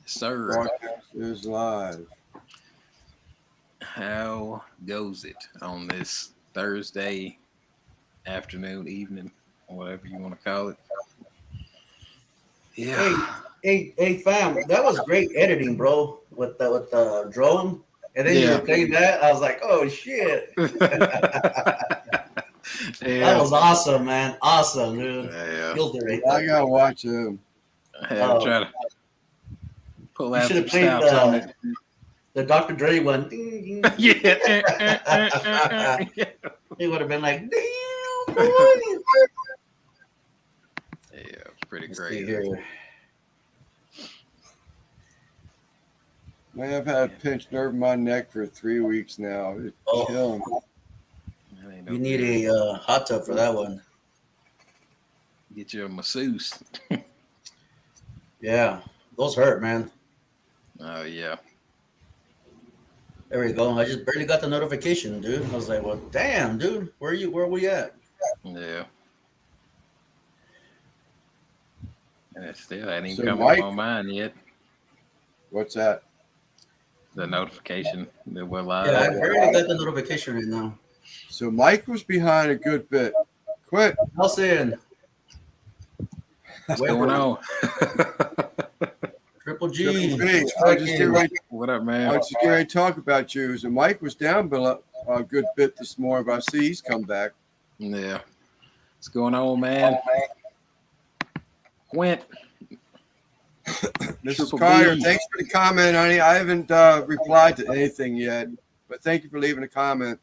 Sir, Broadcast is live. how goes it on this Thursday afternoon, evening, whatever you want to call it? Yeah, Hey, hey, fam, that was great editing, bro, with the drone. And then you yeah, were playing that. I was like, oh shit. That yeah, was awesome, man. Awesome, dude. yeah. Killed it right Yeah, I there. gotta watch him. I have to Oh, try to pull you out should some have played stops on it. the Dr. Dre one. Ding, ding, ding. Yeah. Yeah, He would have been like, damn, boy. it's pretty Let's see crazy. here. Man, I've had a pinched nerve in my neck for 3 weeks now. It's Oh, killing me. That ain't you no need good. a hot tub for that one. Get you a masseuse. Yeah, those hurt, man. Oh yeah, There we go. I just barely got the notification, dude. I was like, well, damn, dude. Where are we at? yeah. And it still ain't even So, come up Mike, on mine yet. what's that? The notification that we're Yeah, I live. barely got the notification right now. So Mike was behind a good bit. Quit. Nelson, What's going Weber, on? Triple Triple G, B. it's I just get cracking. ready. What up, I man? was just getting ready to talk about you. So Mike was down below a good bit this morning, but I see he's come back. Yeah. What's going on, man? Quint. Mrs. Triple Collier, B. thanks for the comment, honey. I haven't replied to anything yet, but thank you for leaving a comment.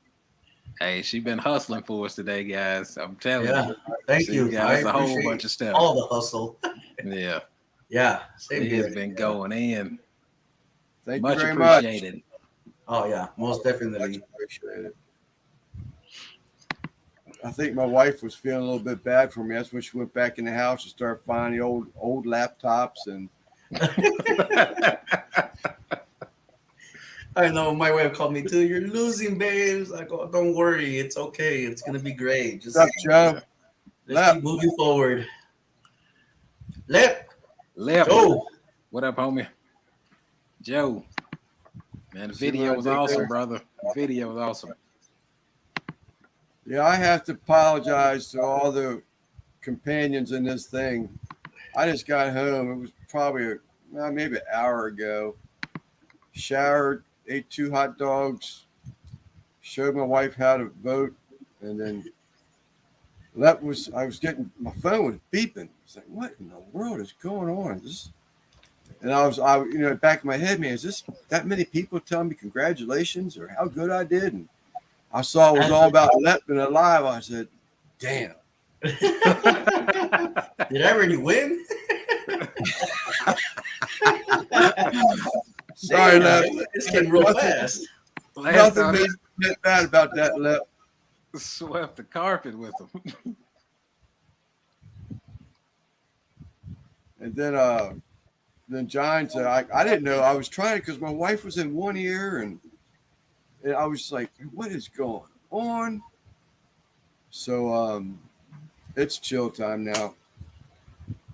Hey, she been hustling for us today, guys. I'm telling Yeah, you. thank She you. got I us a whole appreciate bunch of stuff. all the hustle. Yeah. Yeah, same She has here. been going in. Thank you Much very much. appreciated. Oh yeah, most Much definitely. appreciated. I think my wife was feeling a little bit bad for me. That's when she went back in the house and started finding the old laptops and I know my wife called me too. You're losing, babes. I go, don't worry, it's okay. It's gonna be great. Just stuff, Joe. let's keep moving forward. Lep, Left. Joe. What up, homie? Joe. Man, the See video what I was did awesome, there? brother. The video was awesome. Yeah, I have to apologize to all the companions in this thing. I just got home. It was probably maybe an hour ago. Showered, ate 2 hot dogs, showed my wife how to vote, and then I was getting my phone was beeping. I was like, what in the world is going on? And back in my head, man, is this that many people telling me congratulations or how good I did? And I saw it was all about left and alive. I said, damn. Did I already win? Sorry, Damn, Left. this came real fast. Last Nothing time makes me get bad about that, Left. swept the carpet with him. And then John said, I didn't know. I was trying because my wife was in one ear and I was like, what is going on? So it's chill time now.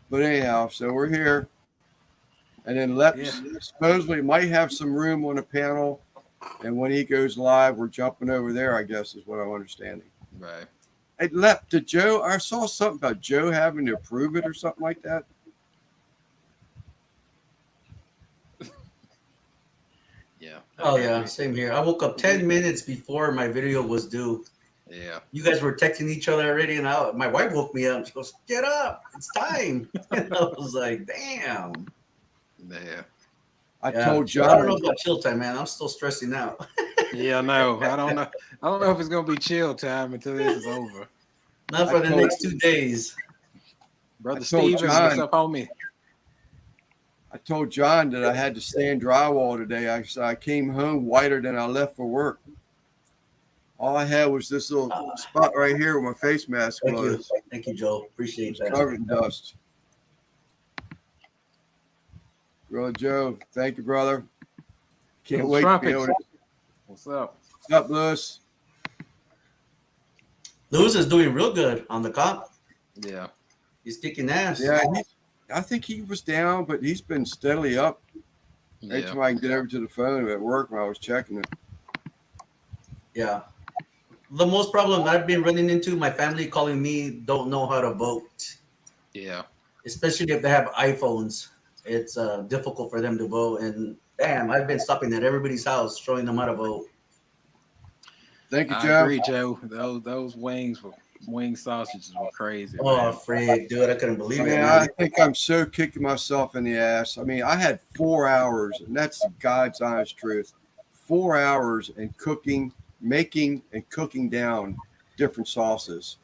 But anyhow, so we're here. And then supposedly might have some room on the panel. And when he goes live, we're jumping over there, I guess, is what I'm understanding. Right. Hey, Lep, to Joe, I saw something about Joe having to approve it or something like that. Yeah. Oh yeah, same here. I woke up 10 minutes before my video was due. Yeah. You guys were texting each other already, and my wife woke me up. She goes, "Get up, it's time." And I was like, "Damn." Yeah. I Yeah. told I John. don't know about chill time, man. I'm still stressing out. Yeah, no. I don't know. I don't know if it's gonna be chill time until this is over. Not for the told- next 2 days. Brother I told Stevens, John- what's up, homie? I told John that I had to stand drywall today. I came home whiter than I left for work. All I had was this little spot right here where my face mask Thank you. was. Thank you, Joe. Appreciate It's that. covered in dust. Brother Joe, thank you, brother. Can't Little wait to be trumpets. able to. What's up? What's up, Lewis? Lewis is doing real good on the comp. Yeah. He's kicking ass. Yeah, I think he was down, but he's been steadily up. Every time I can get over to the phone at work when I was checking it. Yeah. The most problem I've been running into, my family calling me don't know how to vote. Yeah. Especially if they have iPhones. It's difficult for them to vote. And damn, I've been stopping at everybody's house showing them how to vote. Thank you, I Joe. agree, Joe. Those wing sausages were crazy, Oh, man. frig, dude, I couldn't believe it, Man, man. I think I'm so kicking myself in the ass. I mean, I had 4 hours, and that's God's honest truth. 4 hours in cooking, making, and cooking down different sauces.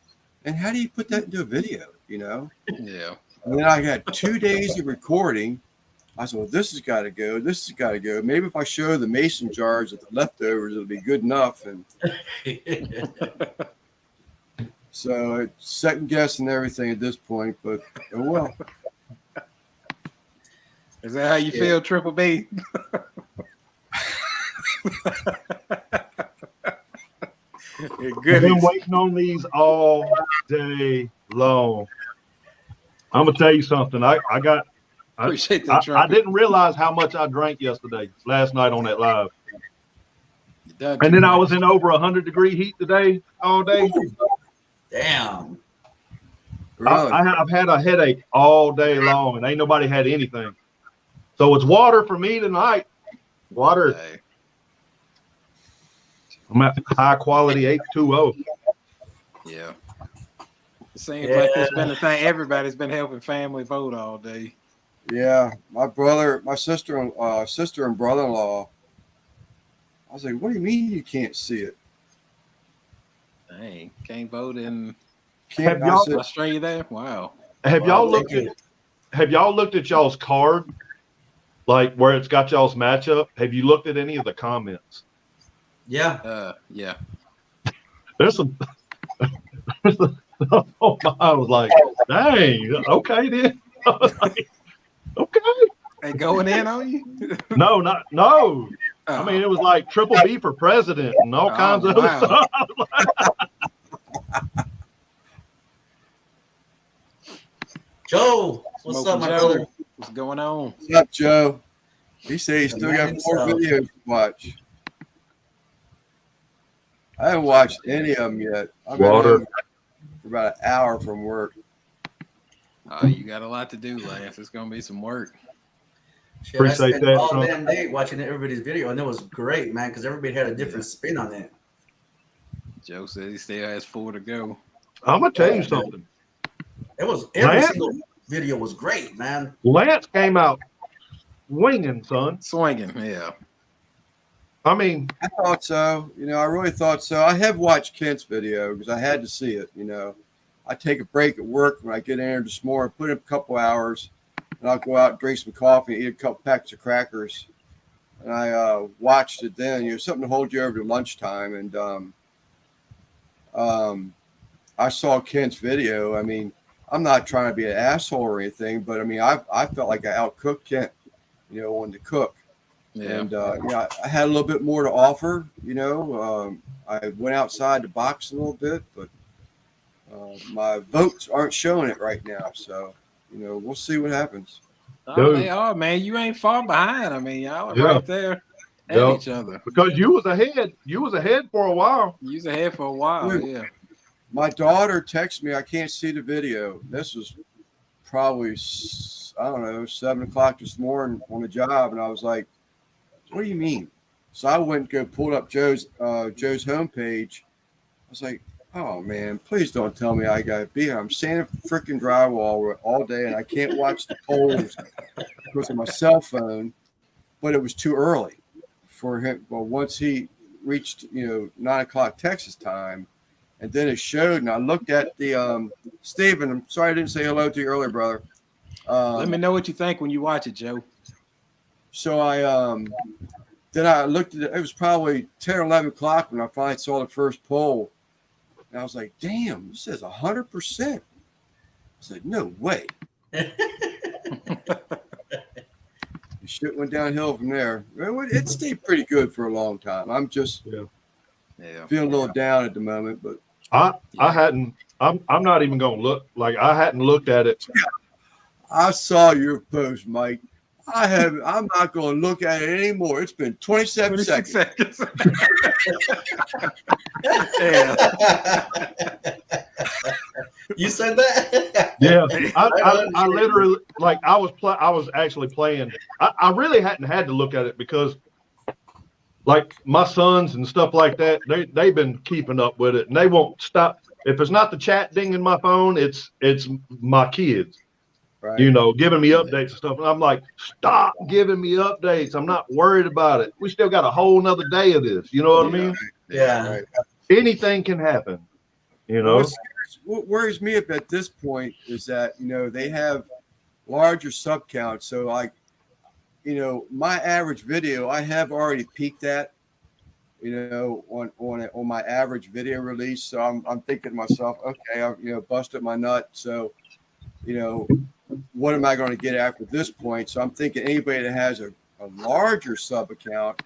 And how do you put that into a video, you know? Yeah. And then I got 2 days of recording. I said, well, this has got to go. This has got to go. Maybe if I show the mason jars of the leftovers, it'll be good enough. And so it's second guessing everything at this point, but oh well. Is that how you feel, Triple B? I've been waiting on these all day long. I'm gonna tell you something. I Appreciate that. I didn't realize how much I drank last night on that live. And then I was in over 100-degree heat today, all day. Damn. Really? I've had a headache all day long, and ain't nobody had anything. So it's water for me tonight. Water. Hey. I'm at high quality H2O. Yeah. It seems like it's been a thing. Everybody's been helping family vote all day. Yeah, my brother, my sister and brother-in-law. I was like, "What do you mean you can't see it? Dang, can't vote in Have y'all- Australia there? Wow. Have y'all looked at y'all's card, like where it's got y'all's matchup? Have you looked at any of the comments? Yeah. Yeah. There's some. Oh, I was like, dang, okay then. Okay. They going in on you? No. Oh. I mean, it was like Triple B for president and all kinds of other stuff. Joe, what's up, my brother? What's going on? What's up, Joe?" He said he's still got 4 videos to watch. I haven't watched any of them yet. I've been home for about an hour from work. You got a lot to do, Lance. It's gonna be some work. Shit, Appreciate I spent that, all Trump. damn day watching everybody's video, and it was great, man, because everybody had a different spin on it. Joe said he still has 4 to go. I'm gonna tell you something. It was every single video was great, man. Lance came out winging, son. Swinging, yeah. I mean, I thought so. You know, I really thought so. I have watched Kent's video because I had to see it. You know, I take a break at work when I get in there this morning, put in a couple hours, and I'll go out and drink some coffee and eat a couple packs of crackers. And I watched it then. You know, something to hold you over to lunchtime. And I saw Kent's video. I mean, I'm not trying to be an asshole or anything, but I mean, I felt like I outcooked Kent, you know, on the cook. Yeah. And yeah, I had a little bit more to offer. You know, I went outside to box a little bit, but my votes aren't showing it right now. So, you know, we'll see what happens. Oh, they are, man. You ain't far behind. I mean, y'all are right there at each other. Because you was ahead. You was ahead for a while. You was ahead for a while, yeah. My daughter texted me, I can't see the video. This was probably, I don't know, 7 o'clock this morning on the job. And I was like, what do you mean? So I went and go pulled up Joe's homepage. I was like, oh man, please don't tell me I got to be here. I'm sanding freaking drywall all day and I can't watch the polls because of my cell phone. But it was too early for him. Well, once he reached, 9 o'clock Texas time, and then it showed, and I looked at the Stephen. I'm sorry I didn't say hello to you earlier, brother. Let me know what you think when you watch it, Joe. So then I looked at it. It was probably 10 or 11 o'clock when I finally saw the first poll. And I was like, damn, this says 100%. I said, no way. The shit went downhill from there. It stayed pretty good for a long time. I'm just feeling a little down at the moment. But I'm not even going to look. Like, I hadn't looked at it. I saw your post, Mike. I'm not going to look at it anymore. It's been 27 seconds. Damn. You said that? Yeah, I literally like I was actually playing. I really hadn't had to look at it because like my sons and stuff like that, they've been keeping up with it and they won't stop. If it's not the chat ding in my phone, it's my kids, Right. you know, giving me updates and stuff. And I'm like, stop giving me updates. I'm not worried about it. We still got a whole nother day of this. You know what I mean? Yeah. Right. Anything can happen, you know? What worries me at this point is that, you know, they have larger sub counts. So like, you know, my average video, I have already peaked at, you know, on my average video release. So I'm thinking to myself, okay, I've, you know, busted my nut. So, you know, what am I going to get after this point? So I'm thinking anybody that has a larger sub account,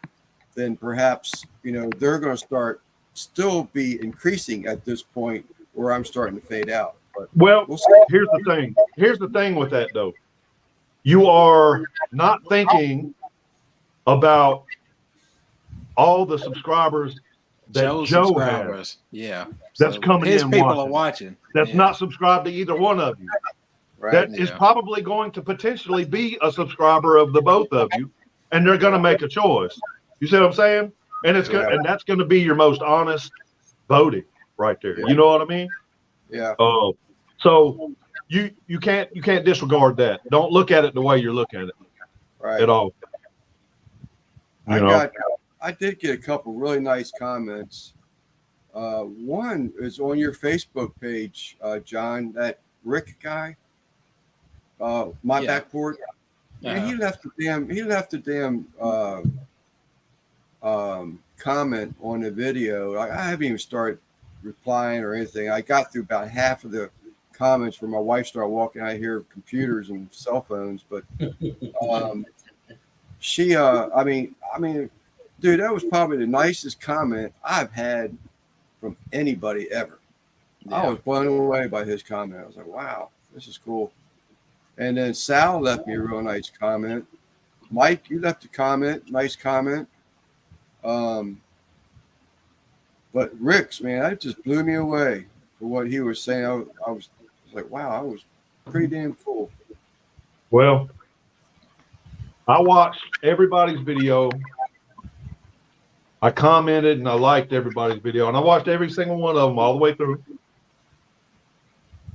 then perhaps, you know, they're going to still be increasing at this point where I'm starting to fade out. But Well, we'll here's the thing. Here's the thing with that though. You are not thinking about all the subscribers that Joe's Joe subscribers. has. Yeah. That's So coming his in people watching. are watching. That's Yeah. not subscribed to either one of you. right. That is probably going to potentially be a subscriber of the both of you, and they're going to make a choice. You see what I'm saying? And it's and that's going to be your most honest voting right there. You know what I mean? Yeah. So you can't disregard that. Don't look at it the way you're looking at it at all. I did get a couple really nice comments. One is on your Facebook page, John, that Rick guy, my backboard. And he left a damn comment on the video. I haven't even started replying or anything. I got through about half of the comments where my wife started walking out here of computers and cell phones, but she I mean, dude, that was probably the nicest comment I've had from anybody ever. I was blown away by his comment. I was like, wow, this is cool. And then Sal left me a real nice comment. Mike, you left a comment, nice comment. But Rick's, man, that just blew me away for what he was saying. I was like, wow, that was pretty damn cool. Well, I watched everybody's video. I commented and I liked everybody's video, and I watched every single one of them all the way through.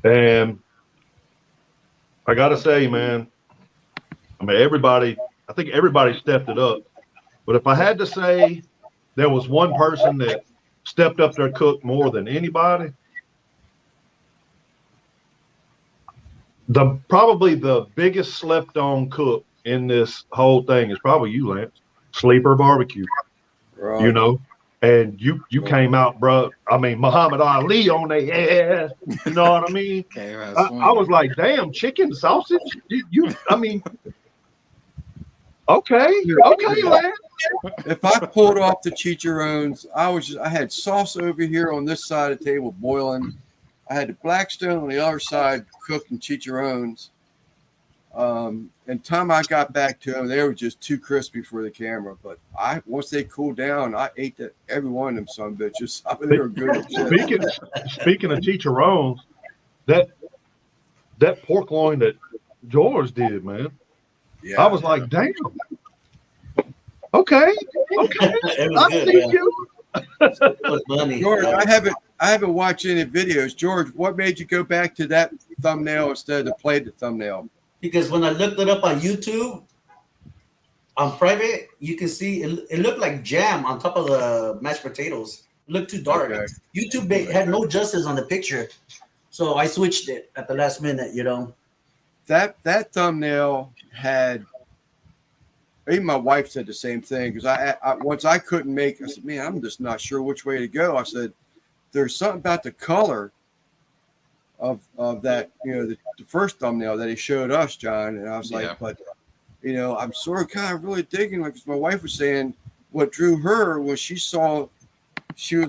And I got to say, man, I mean, I think everybody stepped it up. But if I had to say there was one person that stepped up their cook more than anybody, probably the biggest slept on cook in this whole thing is probably you, Lance. Sleeper Barbecue. Right. You know, and you came out, bro. I mean, Muhammad Ali on their ass. You know what I mean? I was like, damn, chicken sausage. I mean, okay, Lance. If I pulled off the chicharrones, I had sauce over here on this side of the table boiling. I had the Blackstone on the other side cooking chicharrones. And time I got back to them, they were just too crispy for the camera. But once they cooled down, I ate every one of them son bitches. I mean, they were good. Speaking of chicharrones, that pork loin that George did, man. Yeah, I was like, damn. Okay. I see you. George, I haven't watched any videos. George, what made you go back to that thumbnail instead of play the thumbnail? Because when I looked it up on YouTube, on private, you can see it looked like jam on top of the mashed potatoes. It looked too dark. Okay. YouTube had no justice on the picture. So I switched it at the last minute, you know. That thumbnail had, even my wife said the same thing, because I once I couldn't make, I said, man, I'm just not sure which way to go. I said, there's something about the color of that, you know, the first thumbnail that he showed us, John. And I was like, but, you know, I'm sort of kind of really digging, like my wife was saying, what drew her was she was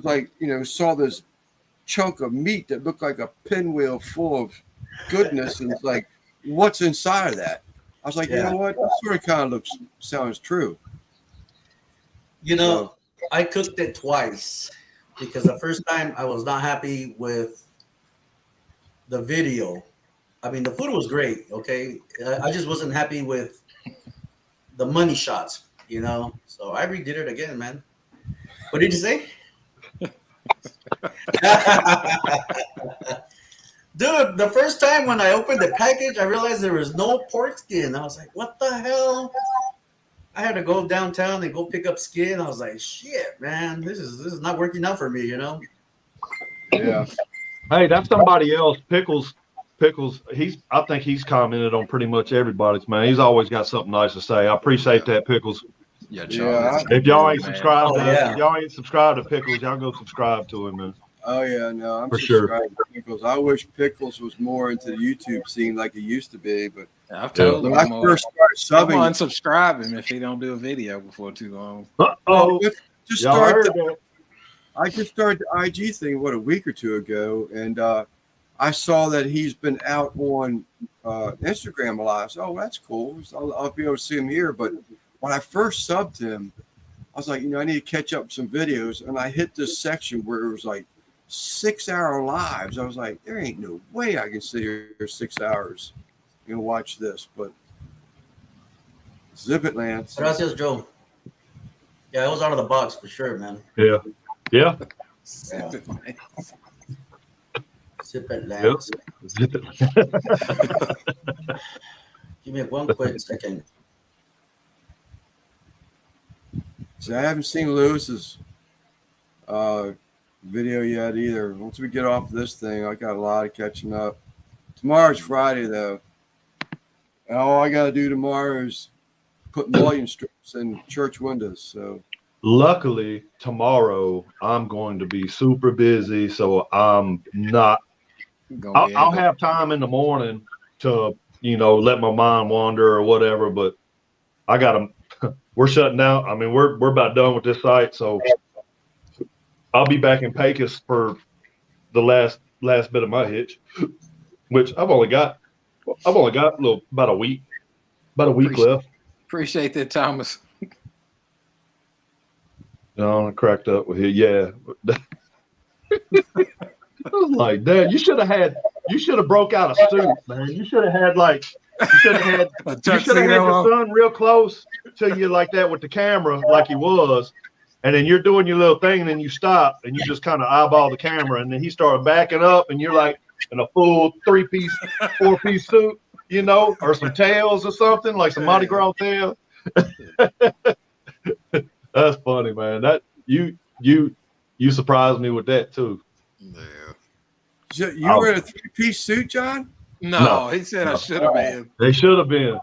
like, you know, saw this chunk of meat that looked like a pinwheel full of goodness. And it's like, what's inside of that? I was like, you Yeah. know what? This sort of kind of sounds true. You know, I cooked it twice because the first time I was not happy with the video. I mean, the food was great. Okay, I just wasn't happy with the money shots. You know, so I redid it again, man. What did you say? Dude, the first time when I opened the package, I realized there was no pork skin. I was like, what the hell? I had to go downtown and go pick up skin. I was like, shit, man, this is not working out for me, you know? Yeah. Hey, that's somebody else. Pickles. I think he's commented on pretty much everybody's, man. He's always got something nice to say. I appreciate that, Pickles. Yeah, Yeah. Charlie's If y'all good, ain't man. subscribed, Oh, to yeah. if y'all ain't subscribed to Pickles, y'all go subscribe to him, man. Oh yeah, no, I'm For sure. subscribed to Pickles. I wish Pickles was more into the YouTube scene like he used to be, but I've told him when I I'm first gonna started subbing, unsubscribe him if he don't do a video before too long. Uh-oh. just Y'all start heard the, that? I just started the IG thing a week or two ago, and I saw that he's been out on Instagram a lot. So, oh, that's cool. So I'll be able to see him here. But when I first subbed him, I was like, I need to catch up some videos, and I hit this section where it was like 6-hour lives. I was like, there ain't no way I can sit here 6 hours and watch this. But zip it, Lance. Gracias, Joe. Yeah, it was out of the box for sure, man. Yeah. Yeah. Sip it, Lance. Zip it. Give me one quick second. So I haven't seen Lewis's video yet either. Once we get off this thing, I got a lot of catching up. Tomorrow's Friday though. And all I gotta do tomorrow is put mullion strips in church windows. So Luckily, tomorrow I'm going to be super busy, so I'm not. I'll have time in the morning to, let my mind wander or whatever. But I got to. We're shutting down. I mean, we're about done with this site, so I'll be back in Pecos for the last bit of my hitch, which I've only got about a week left. Appreciate that, Thomas. No, I cracked up with it. Yeah. I was like, Dad, you should have broke out a suit, man. You should have had your son real close to you like that with the camera, like he was. And then you're doing your little thing, and then you stop and you just kind of eyeball the camera, and then he started backing up, and you're like in a full 3-piece, 4-piece suit, or some tails or something, like some Mardi Gras tail. That's funny, man. That you surprised me with that too. Yeah. So you were in a 3-piece suit, John? No, he said I should have been. They should have been.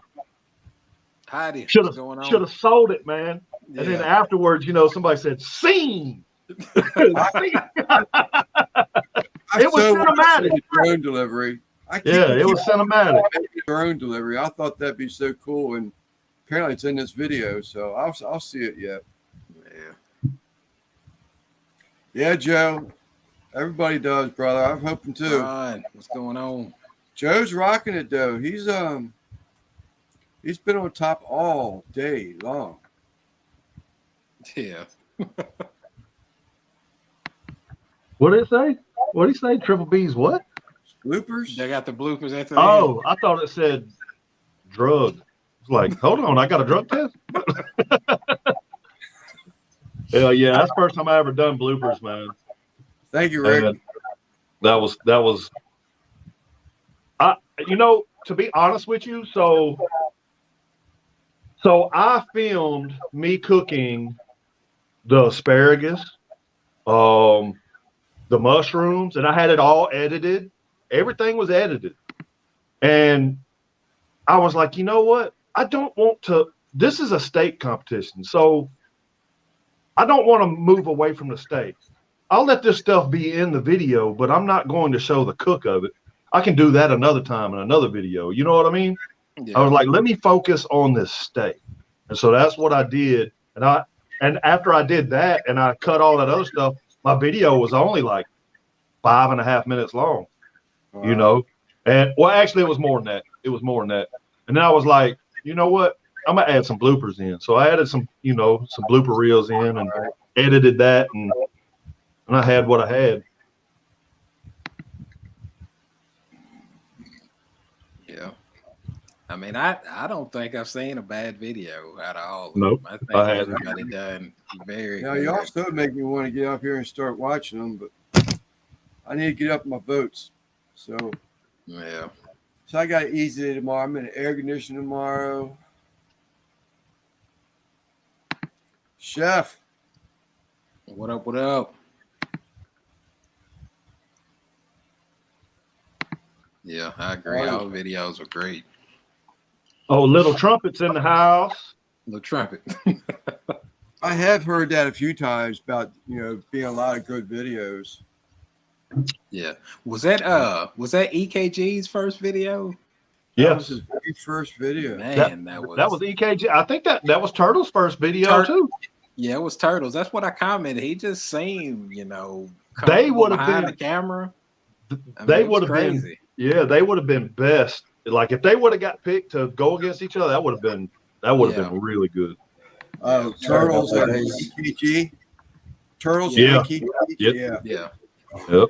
Heidi, Should what's going on? have sold it, man. Yeah. And then afterwards, somebody said, "Scene." It was cinematic. Drone delivery. It was cinematic. Drone delivery. I thought that'd be so cool, and apparently it's in this video, so I'll see it yet. Yeah. Yeah, Joe. Everybody does, brother. I'm hoping too. Ryan, what's going on? Joe's rocking it though. He's been on top all day long. Yeah. What did it say? What did he say? Triple B's what? Bloopers? They got the bloopers at the end. Oh, I thought it said drug. It's like, hold on, I got a drug test? Hell yeah, that's the first time I ever done bloopers, man. Thank you, Rick. And that was to be honest with you, so I filmed me cooking the asparagus, the mushrooms, and I had it all edited. Everything was edited. And I was like, you know what? I don't want to. This is a steak competition, so I don't want to move away from the steak. I'll let this stuff be in the video, but I'm not going to show the cook of it. I can do that another time in another video. You know what I mean? Yeah. I was like, let me focus on this steak. And so that's what I did. And after I did that and I cut all that other stuff, my video was only like 5.5 minutes long, Wow. And well, actually it was more than that. And then I was like, you know what? I'm gonna add some bloopers in. So I added some, some blooper reels in and edited that, and I had what I had. Yeah. I mean, I don't think I've seen a bad video out of all of Nope, them. I think I haven't. everybody done very Now, good. y'all still make me want to get up here and start watching them, but I need to get up my votes. So Yeah. I got an easy day tomorrow. I'm in an air conditioning tomorrow. Chef. What up? What up? Yeah, I agree. All the videos were great. Oh, Little Trumpet's in the house. The trumpet. I have heard that a few times about, being a lot of good videos. Yeah. Was that EKG's first video? That was Yes. his very first video. Man, That was EKG. I think that was Turtle's first video too. Yeah, it was Turtles. That's what I commented. He just seemed, They would have behind been the camera. They would have been, yeah, they would have been best. Like if they would have got picked to go against each other, that would have been really good. Turtles and EKG. Turtles and EKG. Yeah. Yep.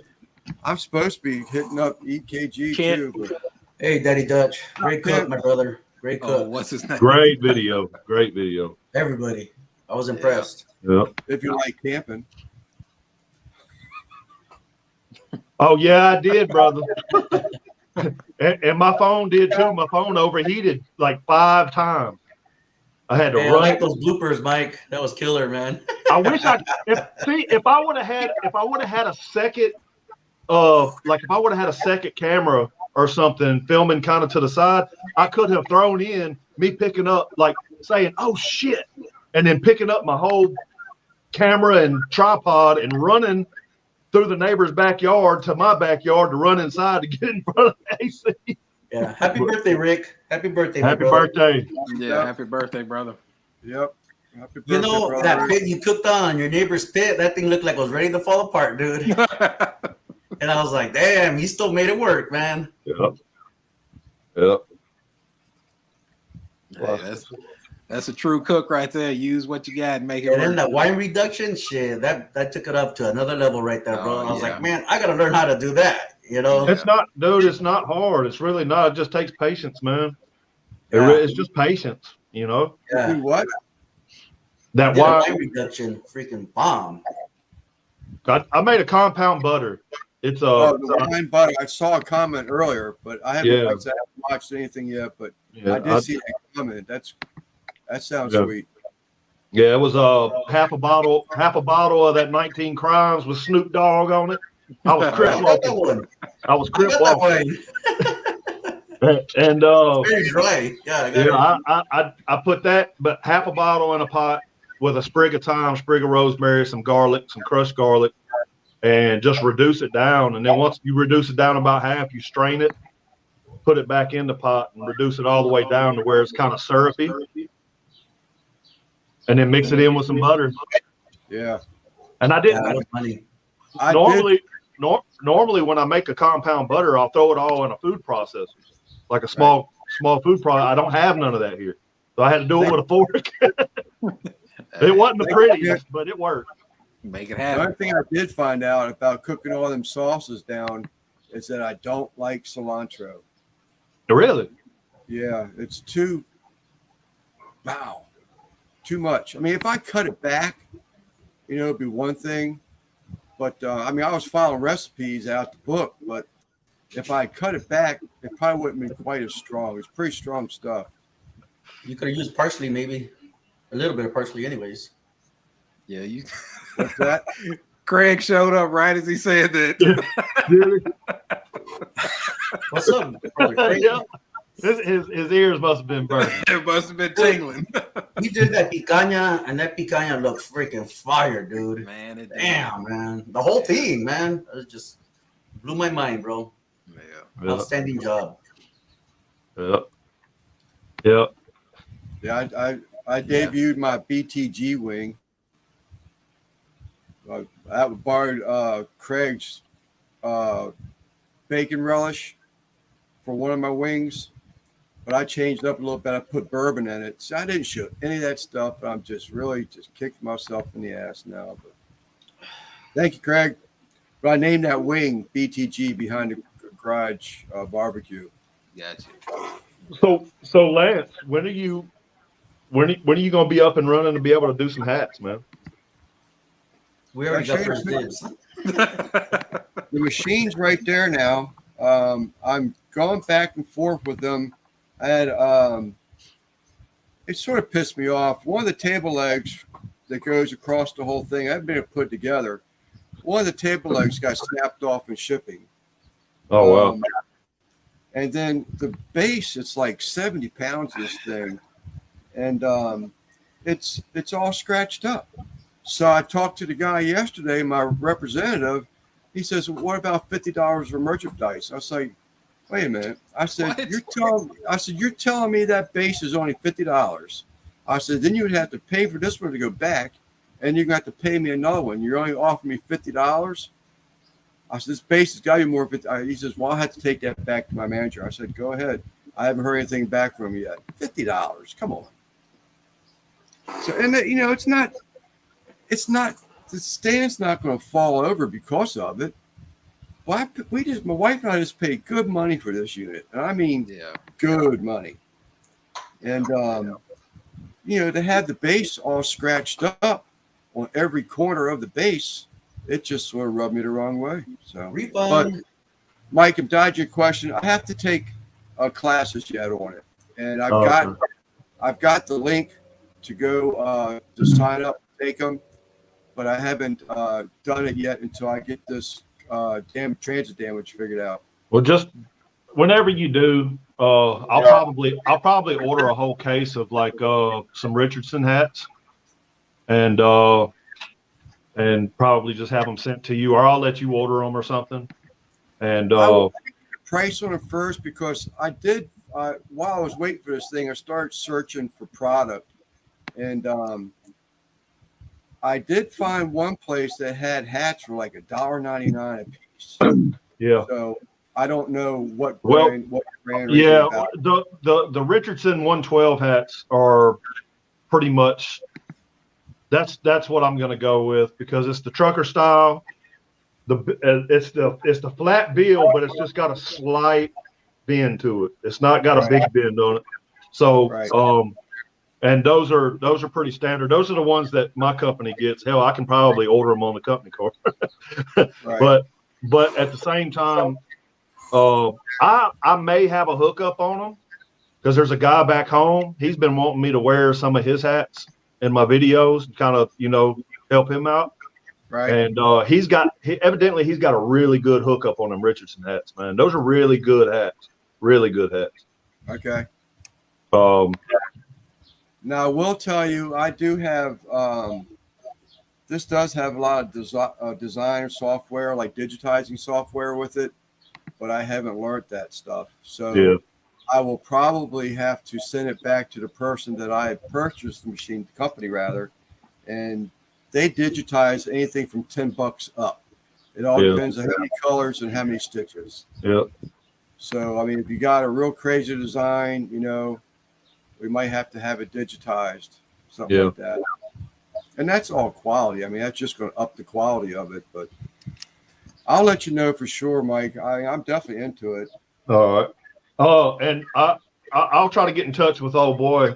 I'm supposed to be hitting up EKG too. But Hey, Daddy Dutch, great cook, my brother. Great cook. What's his name? Great video. Great video. Everybody, I was impressed. Yep. If you like camping. Oh yeah, I did, brother. and my phone did too. My phone overheated like 5 times. I had to run. I like those bloopers, Mike. That was killer, man. I wish if I would have had a second, like if I would have had a second camera or something filming kind of to the side, I could have thrown in me picking up, like saying, "Oh shit," and then picking up my whole camera and tripod and running through the neighbor's backyard to my backyard to run inside to get in front of the AC. Yeah. Happy birthday, Rick. Happy birthday. Happy birthday. Yeah, happy birthday, brother. Yep. Happy birthday, brother. That pit you cooked on your neighbor's pit, that thing looked like it was ready to fall apart, dude. And I was like, damn, you still made it work, man. Yep. Yep. Hey, that's a true cook right there. Use what you got and make it work. And then that wine reduction shit, that took it up to another level right there, bro. I was like, man, I gotta learn how to do that. It's not, dude. It's not hard. It's really not. It just takes patience, man. Yeah. It's just patience, Yeah. Do what? That wine reduction, freaking bomb. I made a compound butter. It's the wine butter. I saw a comment earlier, but I haven't watched anything yet. But I did see that comment. That sounds sweet. Yeah, it was half a bottle of that 19 Crimes with Snoop Dogg on it. I was crip walking. I was crip walking. And very dry. Yeah, I put that, but half a bottle in a pot with a sprig of thyme, sprig of rosemary, some garlic, some crushed garlic, and just reduce it down. And then once you reduce it down about half, you strain it, put it back in the pot, and reduce it all the way down to where it's kind of syrupy. And then mix it in with some butter. Yeah. And I didn't. That was funny. Normally when I make a compound butter, I'll throw it all in a food processor, like a small food processor. I don't have none of that here, so I had to do it with a fork. It wasn't the prettiest, but it worked. Make it The happen. only thing I did find out about cooking all them sauces down is that I don't like cilantro. Really? Yeah, it's too much. I mean, if I cut it back, it'd be one thing. But I was following recipes out the book, but if I cut it back, it probably wouldn't be quite as strong. It's pretty strong stuff. You could have used parsley, maybe a little bit of parsley, anyways. Yeah, you. What's that? Craig showed up right as he said that. What's up, brother Craig? Yeah. His ears must have been burning. It must have been tingling. We did that picanha, and that picanha looked freaking fire, dude. Man, it did. Damn, man. The whole thing, man. It just blew my mind, bro. Yeah. Outstanding job. Yep. Yep. Yeah, I debuted my BTG wing. I borrowed Craig's bacon relish for one of my wings, but I changed up a little bit. I put bourbon in it. So I didn't shoot any of that stuff. I'm just really just kicked myself in the ass now. But thank you, Craig. But I named that wing BTG, behind the garage barbecue. Gotcha. So Lance, when are you going to be up and running to be able to do some hats, man? We already got first dibs. The machine's right there now. I'm going back and forth with them. I had it sort of pissed me off. One of the table legs that goes across the whole thing, I've been put together. One of the table legs got snapped off in shipping. Oh wow! And then the base, it's like 70 pounds. This thing, and it's all scratched up. So I talked to the guy yesterday, my representative. He says, well, "What about $50 for merchandise?" I was like, "Wait a minute." I said, What? "You're telling me that base is only $50?" I said, "Then you would have to pay for this one to go back, and you're gonna have to pay me another one. You're only offering me $50." I said, "This base has got to be more." He says, "Well, I'll have to take that back to my manager." I said, "Go ahead. I haven't heard anything back from him yet." $50, come on. So, and it's not. The stand's not going to fall over because of it. Well, my wife and I just paid good money for this unit, and I mean, Yeah. good money. And to have the base all scratched up on every corner of the base, it just sort of rubbed me the wrong way. So, Refund. but Mike, I'm dodging your question. I have to take classes yet on it, and I've got the link to go to sign up, take them, but I haven't done it yet until I get this transit damage figured out. Well, just whenever you do, I'll probably order a whole case of like some Richardson hats, and probably just have them sent to you, or I'll let you order them or something. And I will take the price on it first, because I did while I was waiting for this thing, I started searching for product, and I did find one place that had hats for like $1.99 a piece. yeah. So I don't know what Well, brand. Yeah, the Richardson 112 hats are pretty much that's what I'm going to go with, because it's the trucker style. It's the flat bill, but it's just got a slight bend to it. It's not got a big bend on it. So and those are pretty standard. Those are the ones that my company gets. Hell, I can probably order them on the company card. But at the same time, I may have a hookup on them, because there's a guy back home. He's been wanting me to wear some of his hats in my videos, kind of, help him out. Right. And evidently he's got a really good hookup on them Richardson hats, man. Those are really good hats. Really good hats. Okay. Now I will tell you, I do have this does have a lot of design software, like digitizing software with it, but I haven't learned that stuff. So I will probably have to send it back to the person that I purchased the machine, the company rather, and they digitize anything from $10 up. It all depends on how many colors and how many stitches. Yeah. So I mean, if you got a real crazy design, we might have to have it digitized, something like that. And that's all quality. I mean, that's just going to up the quality of it. But I'll let you know for sure, Mike. I'm definitely into it. All right. And I'll try to get in touch with old boy,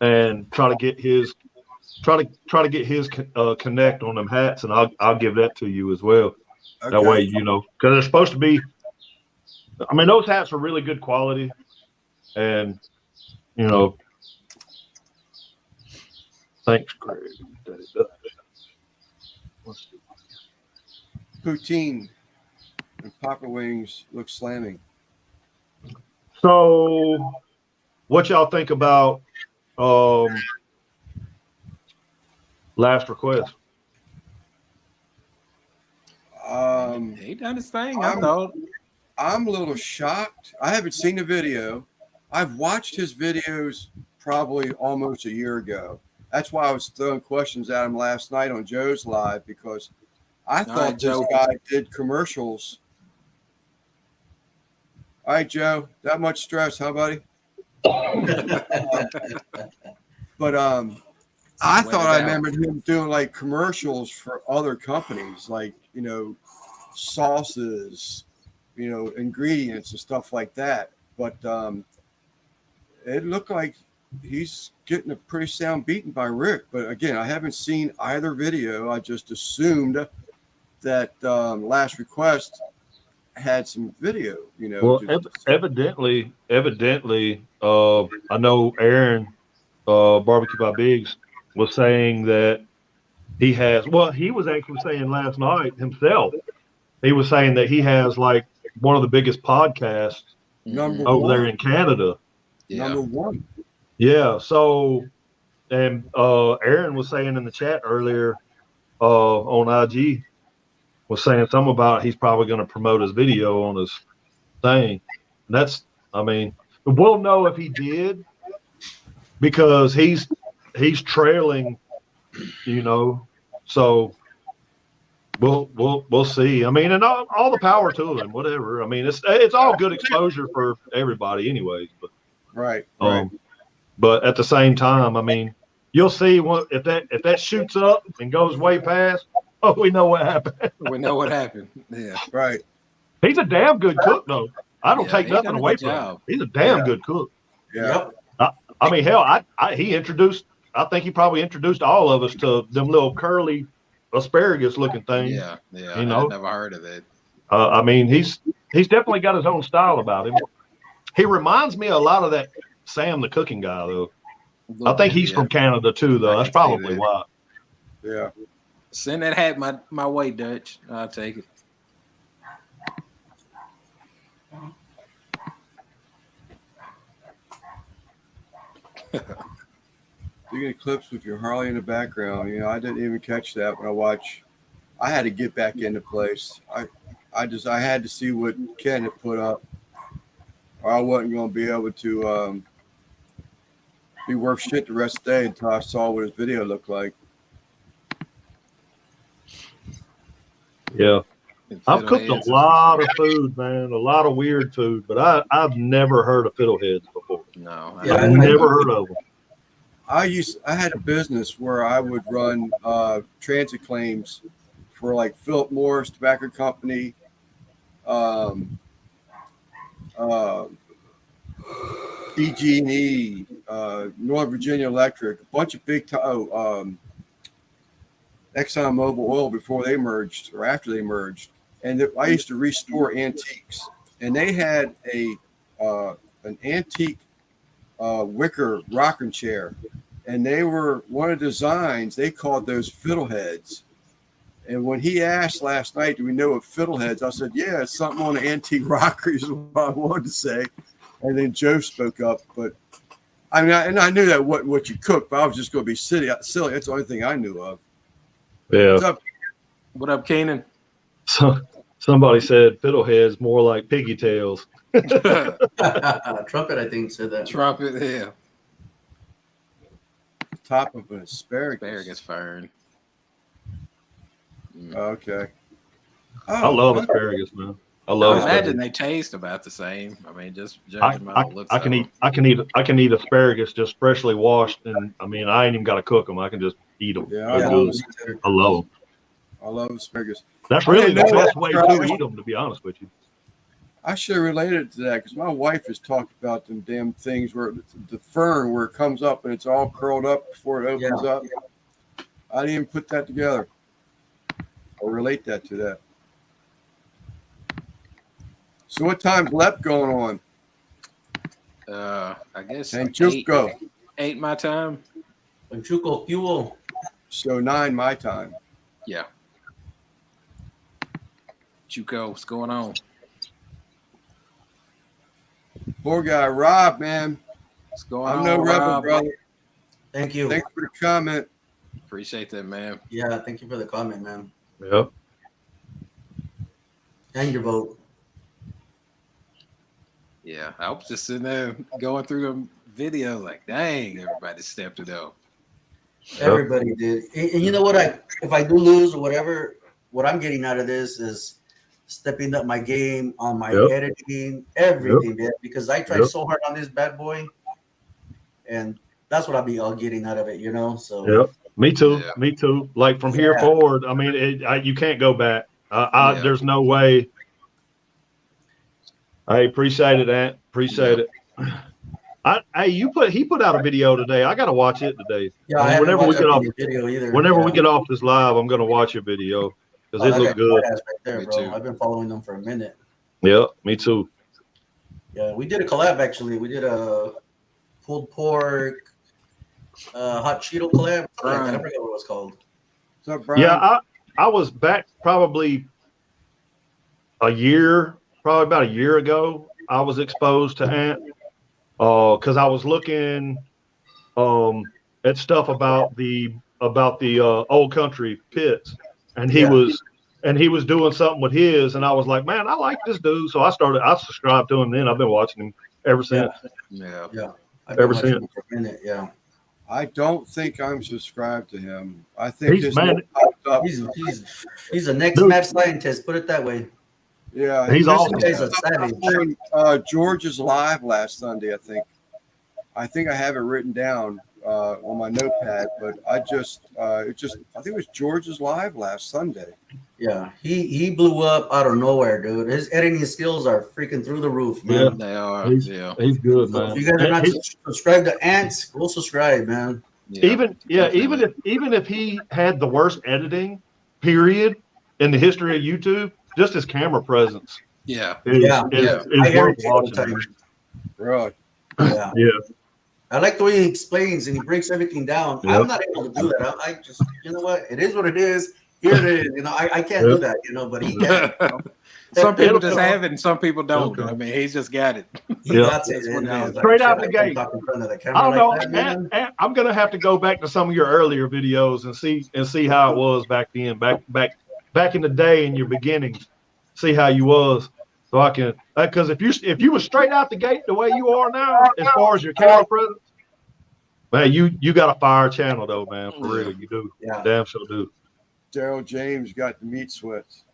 and try to get his connect on them hats, and I'll give that to you as well. Okay. That way, because they're supposed to be. I mean, those hats are really good quality, and thanks, Greg. Poutine and Papa Wings look slamming. So, what y'all think about Last Request? He done his thing. I thought. I'm a little shocked. I haven't seen the video. I've watched his videos probably almost a year ago. That's why I was throwing questions at him last night on Joe's Live, because I thought this guy did commercials. All right, Joe. That much stress, huh, buddy? But I thought I remembered him doing like commercials for other companies, like sauces, ingredients and stuff like that. But it looked like he's getting a pretty sound beating by Rick. But again, I haven't seen either video. I just assumed that Last Request had some video. Well, evidently, I know Aaron, Barbecue by Biggs, was saying that he has. Well, he was actually saying last night himself. He was saying that he has like one of the biggest podcasts over there in Canada. Yeah. Number one. Yeah. So, and Aaron was saying in the chat earlier on IG, was saying something about he's probably going to promote his video on his thing. I mean, we'll know if he did because he's trailing, so we'll see. I mean, and all the power to him, whatever. I mean, it's all good exposure for everybody anyways, but right. But at the same time, I mean, you'll see if that shoots up and goes way past. Oh, we know what happened. We know what happened. Yeah. Right. He's a damn good cook, though. I don't take nothing away from him. He's a damn good cook. Yeah. I mean, hell, he introduced. I think he probably introduced all of us to them little curly asparagus-looking things. Yeah. I never heard of it. I mean, he's definitely got his own style about him. He reminds me a lot of that Sam the cooking guy, though. I think he's from Canada too, though. That's probably why. Yeah. Send that hat my way, Dutch. I'll take it. You get clips with your Harley in the background. I didn't even catch that when I watched. I had to get back into place. I had to see what Ken had put up, or I wasn't going to be able to be worth shit the rest of the day until I saw what his video looked like. Yeah. I've cooked a lot of food, man, a lot of weird food, but I've never heard of fiddleheads before. No. I've never heard of them. I had a business where I would run transit claims for like Philip Morris Tobacco Company, PG&E, Northern Virginia Electric, a bunch of big ExxonMobil Oil before they merged or after they merged. And I used to restore antiques, and they had an antique wicker rocking chair, and they were one of the designs. They called those fiddleheads. And when he asked last night, "Do we know what fiddleheads?" I said, "Yeah, it's something on an antique rocker," is what I wanted to say. And then Joe spoke up, but I mean, I knew that what you cooked, but I was just going to be silly. That's the only thing I knew of. Yeah. What's up? What up, Keenan? So somebody said fiddleheads more like piggy tails. Trumpet, I think, said that. Trumpet, yeah. Top of an asparagus. Asparagus fern. Okay. I love asparagus, man. I love I imagine asparagus. they taste about the same. I mean, just judging by the looks. I can eat asparagus just freshly washed, and I mean, I ain't even got to cook them. I can just eat them. Yeah, I love them. I love asparagus. That's really the best way to eat them, to be honest with you. I should have related to that because my wife has talked about them damn things where the fern where it comes up and it's all curled up before it opens up. I didn't even put that together or relate that to that. So what time's Lep going on? I guess And Chuco. 8 my time. And Chuco Fuel. So 9 my time. Yeah. Chuco, what's going on? Poor guy, Rob, man. What's going on? I'm no rebel, Rob? brother. Thank you. Thanks for the comment. Appreciate that, man. Yeah, thank you for the comment, man. Yep. And your vote. Yeah, I was just sitting there going through the video like, dang, everybody stepped it up. Everybody did. And you know what? If I do lose or whatever, what I'm getting out of this is stepping up my game on my Yep. editing, everything, man, because I tried Yep. so hard on this bad boy, and that's what I'll be all getting out of it, you know. So Yep. Me too. Yeah. Me too. Like from here Yeah. forward, I mean, you can't go back. Yeah. There's no way. I appreciate it, Ant. Appreciate it. He put out a video today. I gotta watch it today. yeah, I haven't Whenever we watched get off, that video either. whenever yeah. we get off this live, I'm gonna watch your video because it that looked guy's good. badass right there, Me bro. too. I've been following them for a minute. Yeah, me too. Yeah, we did a collab actually. We did a pulled pork, hot Cheeto collab. Something like that. I forgot what it was called. What's up, Brian? Yeah, I was back probably about a year ago. I was exposed to Ant because I was looking at stuff about the old country pits, and he was doing something with his, and I was like, man, I like this dude. So I subscribed to him. Then I've been watching him ever since. Yeah. Yeah, I've been Ever watching since. him for a minute. Yeah, I don't think I'm subscribed to him. I think He's his man. name popped up. he's a next Dude. mad scientist. Put it that way. Yeah, He's This awesome. guy's a savage. on George's live last Sunday. I think I have it written down on my notepad, but I think it was George's live last Sunday. Yeah, he blew up out of nowhere, dude. His editing skills are freaking through the roof, man. Yeah. They are. He's, Yeah. he's good, So man. if you guys are not He's- subscribed to Ants, go subscribe, man. Yeah. even if he had the worst editing period in the history of YouTube, just his camera presence Yeah. is, Yeah. is, Yeah. is I hear worth it all the watching. time. Really? Yeah. Yeah. I like the way he explains and he breaks everything down. Yep. I'm not able to do that. I just, you know what? It is what it is. Here it is. You know, I can't do Yep. that, you know, but he can. You know? Some people It'll just come. have it and some people don't. Okay. I mean, he's just got it. He Yeah. got it. That's what And, it man, is. like, Straight out shit, the I can't gate. talk in front of the I camera don't know. like that, man. And I'm gonna have to go back to some of your earlier videos and see how it was back then, back in the day in your beginnings. See how you was, so I can because if you were straight out the gate the way you are now, as far as your camera presence, man, you got a fire channel though, man. For real, you do. Yeah. Damn sure do. Daryl James got the meat sweats.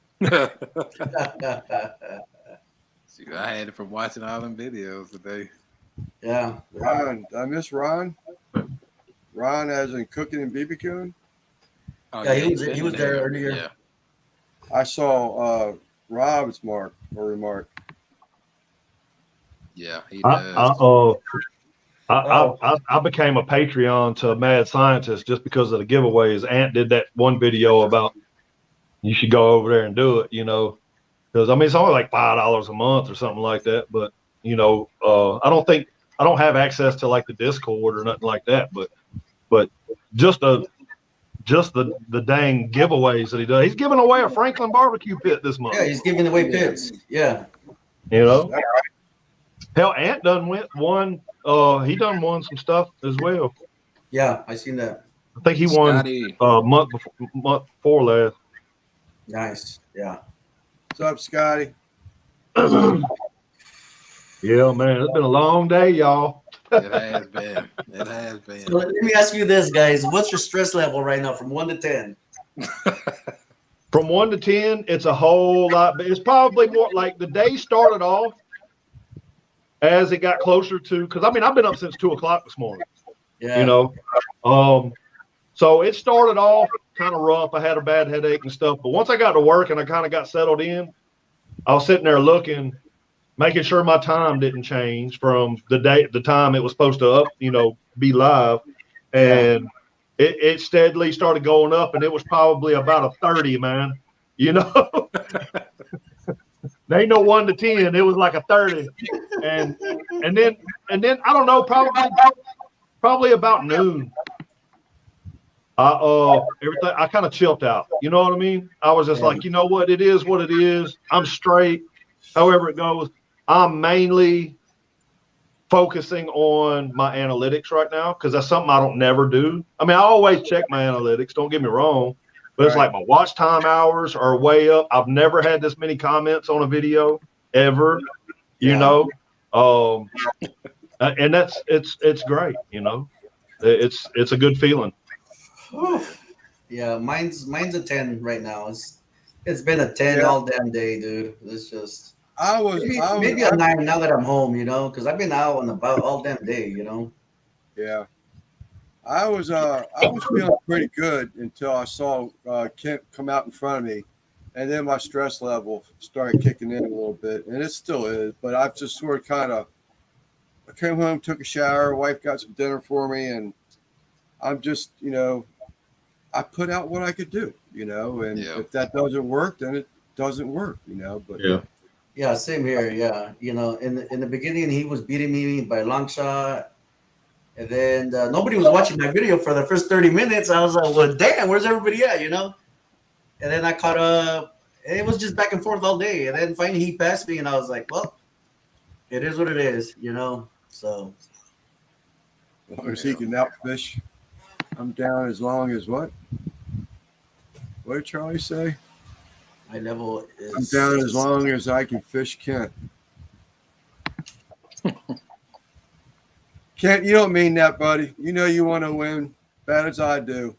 See, I had it from watching all them videos today. Yeah. Ron, did I miss Ron? Ron, as in cooking and BBQing. Oh, Yeah, he he's was been there earlier. Yeah. I saw Rob's remark. Yeah, he I does. I became a Patreon to Mad Scientist just because of the giveaways. Ant did that one video about you should go over there and do it, you know, because I mean it's only like $5 a month or something like that. But you know, I don't have access to like the Discord or nothing like that. But just the dang giveaways that he does. He's giving away a Franklin barbecue pit this month. Yeah, he's giving away pits. Yeah. You know, hell, Ant done won. He done won some stuff as well. Yeah, I seen that. I think he won Scotty, month before last. Nice. Yeah. What's up, Scotty? Yeah, man, it's been a long day, y'all. it has been. It has been. So let me ask you this, guys. What's your stress level right now from 1 to 10? From 1 to 10, it's a whole lot. But it's probably more like the day started off as it got closer to. Because I mean, I've been up since 2:00 this morning. Yeah. You know, so it started off kind of rough. I had a bad headache and stuff. But once I got to work and I kind of got settled in, I was sitting there looking, making sure my time didn't change from the time it was supposed to be live, and it steadily started going up, and it was probably about a 30, man. You know, they ain't no 1 to 10. It was like a 30, and then I don't know, probably about noon. Everything I kind of chilled out. You know what I mean? I was just like, you know what? It is what it is. I'm straight. However it goes. I'm mainly focusing on my analytics right now because that's something I don't never do. I mean, I always check my analytics. Don't get me wrong, but it's like my watch time hours are way up. I've never had this many comments on a video ever. You know, and it's great. You know, it's a good feeling. Yeah, mine's a 10 right now. It's been a 10 Yeah. all damn day, dude. It's just maybe a I- 9 now that I'm home, because I've been out and about all damn day, yeah. I was feeling pretty good until I saw Kent come out in front of me, and then my stress level started kicking in a little bit, and it still is. But I've just sort of kind of I came home, took a shower, wife got some dinner for me, and I'm just I put out what I could do, and Yeah. if that doesn't work, then it doesn't work, But Yeah. Yeah, same here. Yeah, in the beginning he was beating me by a long shot, and then nobody was watching my video for the first 30 minutes. I was like, well, damn, where's everybody at? And then I caught up. And it was just back and forth all day, and then finally he passed me, and I was like, well, it is what it is. So as long as he can outfish, I'm down as long as what? What did Charlie say? my level I'm is down as long as I can fish Kent. Kent, you don't mean that, buddy. You know you want to win, bad as I do.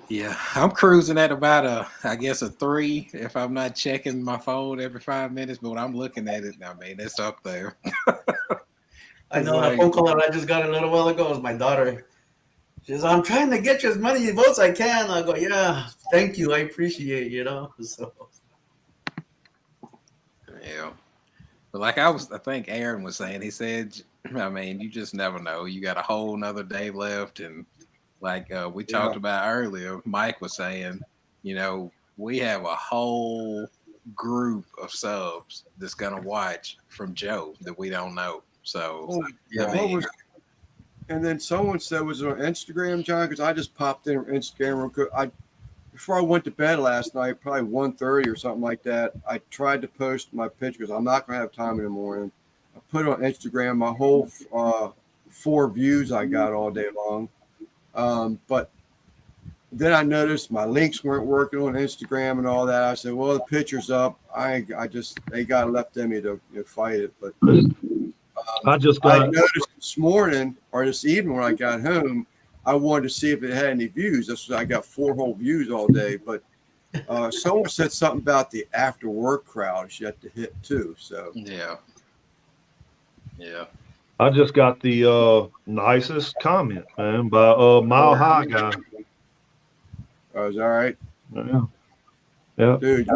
Yeah, I'm cruising at about I guess a 3 if I'm not checking my phone every 5 minutes. But when I'm looking at it, I mean, it's up there. I It's know a like, phone call that I just got a little while ago was my daughter. She says, I'm trying to get you as many votes I can. I go, yeah, thank you. I appreciate, So yeah. But like I think Aaron was saying, he said, I mean, you just never know. You got a whole nother day left. And like we talked about earlier, Mike was saying, we have a whole group of subs that's going to watch from Joe that we don't know. So, yeah. I mean, And then someone said, was it on Instagram, John? Because I just popped in on Instagram real quick. Before I went to bed last night, probably 1:30 or something like that, I tried to post my pictures. I'm not going to have time in the morning. I put it on Instagram, my whole 4 views I got all day long. But then I noticed my links weren't working on Instagram and all that. I said, well, the picture's up. They got left in me to fight it. But I just I got noticed this morning or this evening when I got home, I wanted to see if it had any views. I got 4 whole views all day. But someone said something about the after work crowd is yet to hit too. So yeah. I just got the nicest comment, man, by Mile High guy. I was all right. Yeah. Dude,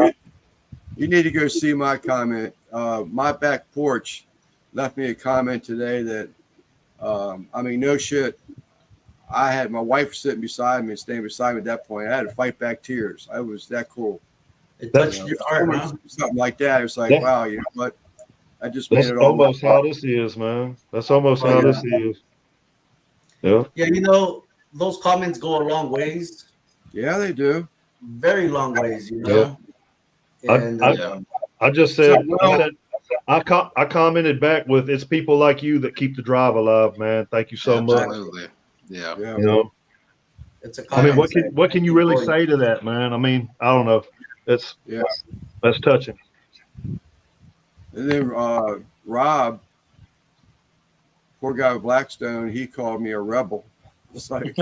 you need to go see my comment. My back porch left me a comment today that, no shit. I had my wife sitting beside me and staying beside me at that point. I had to fight back tears. I was that cool. It touched your heart, man. Something like that. It was like, wow, you know what? I just made That's it all. almost how this is, man. That's almost how this is. Yeah. Yeah, those comments go a long ways, Yeah, they do. very long ways, Yeah. And I just said, I commented back with, it's people like you that keep the drive alive, man. Thank you so much. Absolutely. Yeah. it's a I mean, comment. what can you really say to that, man? I mean, I don't know. That's touching. And then Rob, poor guy with Blackstone, he called me a rebel. It's like,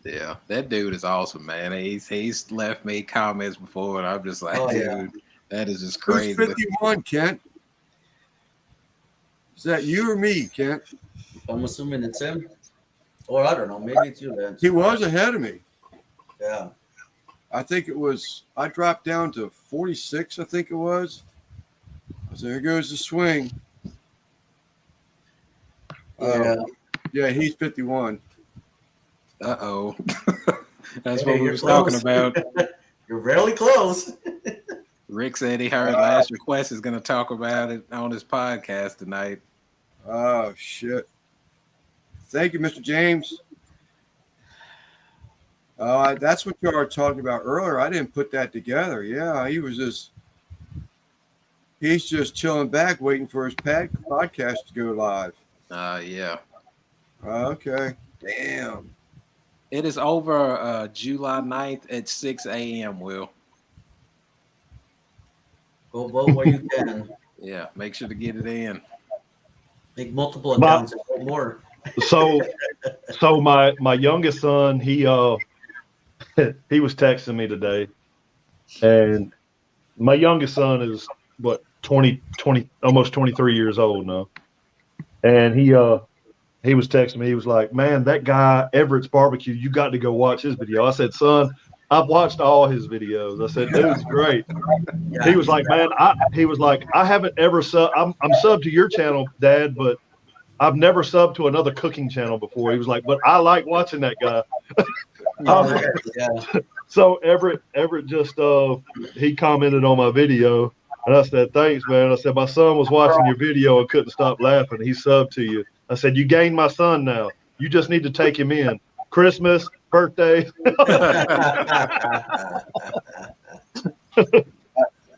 yeah, that dude is awesome, man. He's left me comments before, and I'm just like, dude, that is just crazy. Who's 51, Kent? Is that you or me, Kent? I'm assuming it's him. Or I don't know, maybe it's you, Lance. He was ahead of me. Yeah. I think it was, I dropped down to 46, I think it was. I said, here goes the swing. Yeah. Yeah, he's 51. Uh-oh. That's what we were talking about. You're really close. Rick said he heard Last Request is going to talk about it on his podcast tonight. Oh, shit. Thank you, Mr. James. That's what you were talking about earlier. I didn't put that together. Yeah, he's just chilling back, waiting for his podcast to go live. Yeah. Okay. Damn. It is over July 9th at 6 a.m., Will. Go vote where you can. Yeah, make sure to get it in. Make multiple accounts and vote more. so my youngest son, he was texting me today, and my youngest son is what 20 almost 23 years old now, and he was texting me. He was like, "Man, that guy Everett's Barbecue, you got to go watch his video." I said, "Son, I've watched all his videos." I said, "Dude's great." Yeah, He was like, "Man, I haven't ever I'm subbed to your channel, Dad, but I've never subbed to another cooking channel before." He was like, "But I like watching that guy." yeah. So Everett just he commented on my video, and I said, "Thanks, man." I said, "My son was watching your video and couldn't stop laughing. He subbed to you." I said, "You gained my son now. You just need to take him in. Christmas, birthday."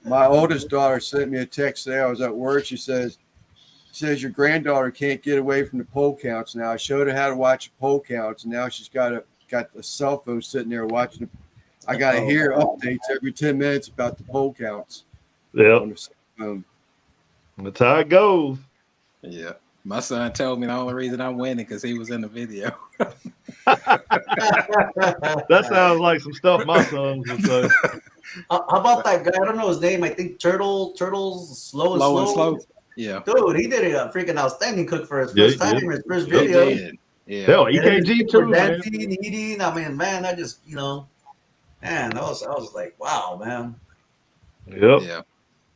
My oldest daughter sent me a text today. I was at work. She says your granddaughter can't get away from the poll counts now. I showed her how to watch poll counts, and now she's got a cell phone sitting there watching. I got to hear updates every 10 minutes about the poll counts. Yeah, on the cell phone. That's how it goes. Yeah. My son told me the only reason I'm winning because he was in the video. That sounds like some stuff my son would say. How about that guy? I don't know his name. I think Turtles Slow and Slow. Yeah. Dude, he did a freaking outstanding cook for his Yeah, first time, his first He video. did. Yeah. Hell, EKG too, man. Dancing, eating. I mean, man, I just, man, I was like, wow, man. Yep. Yeah.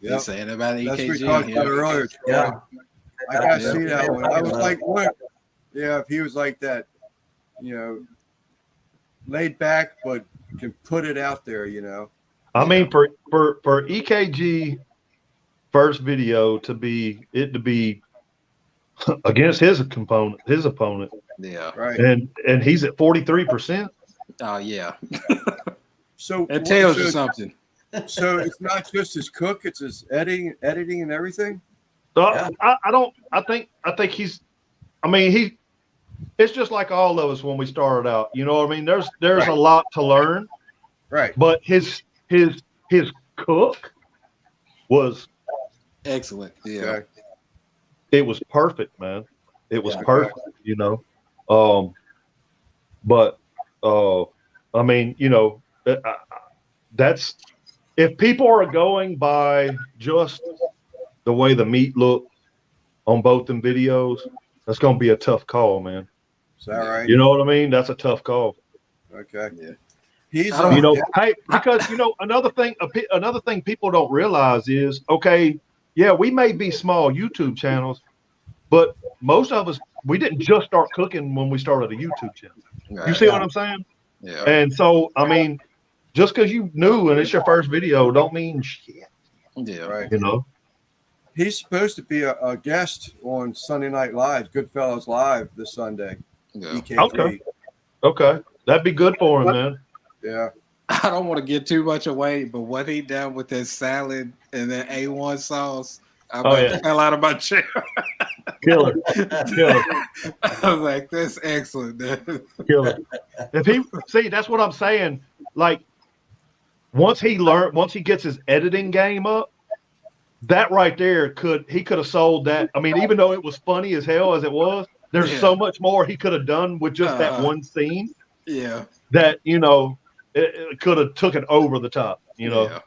Yep. He's saying about EKG. That's what we talked about earlier. Troy. Yeah. I got to see that one. I was like, what? Yeah, if he was like that, laid back, but can put it out there, I mean, for EKG first video to be against his opponent. Yeah. Right. And he's at 43%. Oh, yeah. So It tells you something. So it's not just his cook; it's his editing, and everything. So Yeah. I think he's. I mean, it's just like all of us when we started out. You know what I mean? There's Right. a lot to learn. Right. But his cook was Excellent. Yeah. Okay. it was perfect, man. It was Yeah. perfect, But I mean, that's if people are going by just the way the meat looked on both them videos, that's gonna be a tough call, man. Is that right? You know what I mean? That's a tough call. Okay. Yeah. He's I don't- Hey, because another thing people don't realize is, okay, yeah, we may be small YouTube channels, but most of us, we didn't just start cooking when we started a YouTube channel. You see what I'm saying? Yeah. And so, I mean, just because you new and it's your first video, don't mean shit. Yeah. right. He's supposed to be a guest on Sunday Night Live, Goodfellas Live this Sunday. Yeah. EKG. Okay, that'd be good for him, man. Yeah. I don't want to get too much away, but what he done with that salad and that A1 sauce, I fell out of my chair. Killer. I was like, that's excellent. Killer. That's what I'm saying. Like, once he gets his editing game up, that right there he could have sold that. I mean, even though it was funny as hell as it was, there's so much more he could have done with just that one scene. Yeah. That it could have took it over the top. Yeah.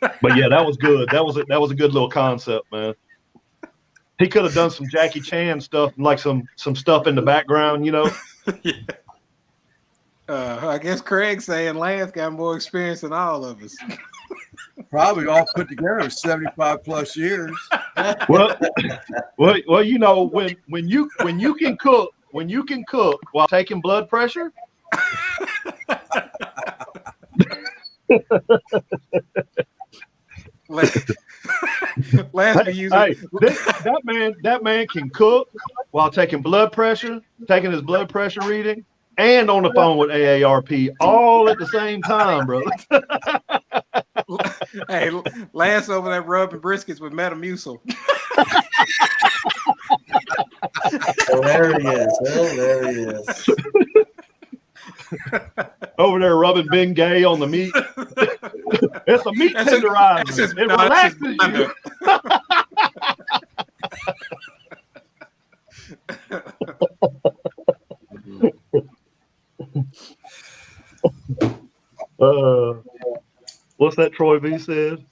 But yeah, that was good. That was a good little concept, man. He could have done some Jackie Chan stuff, like some stuff in the background, Yeah. I guess Craig's saying Lance got more experience than all of us. Probably all put together 75 plus years. Well, when you can cook while taking blood pressure. Last be using. Hey, that man can cook while taking blood pressure, taking his blood pressure reading, and on the phone with AARP all at the same time, brother. Hey, Lance over there rubbing briskets with Metamucil. Hilarious. Over there rubbing Ben Gay on the meat. It's a meat tenderizer. It relaxes you. What's that Troy V said?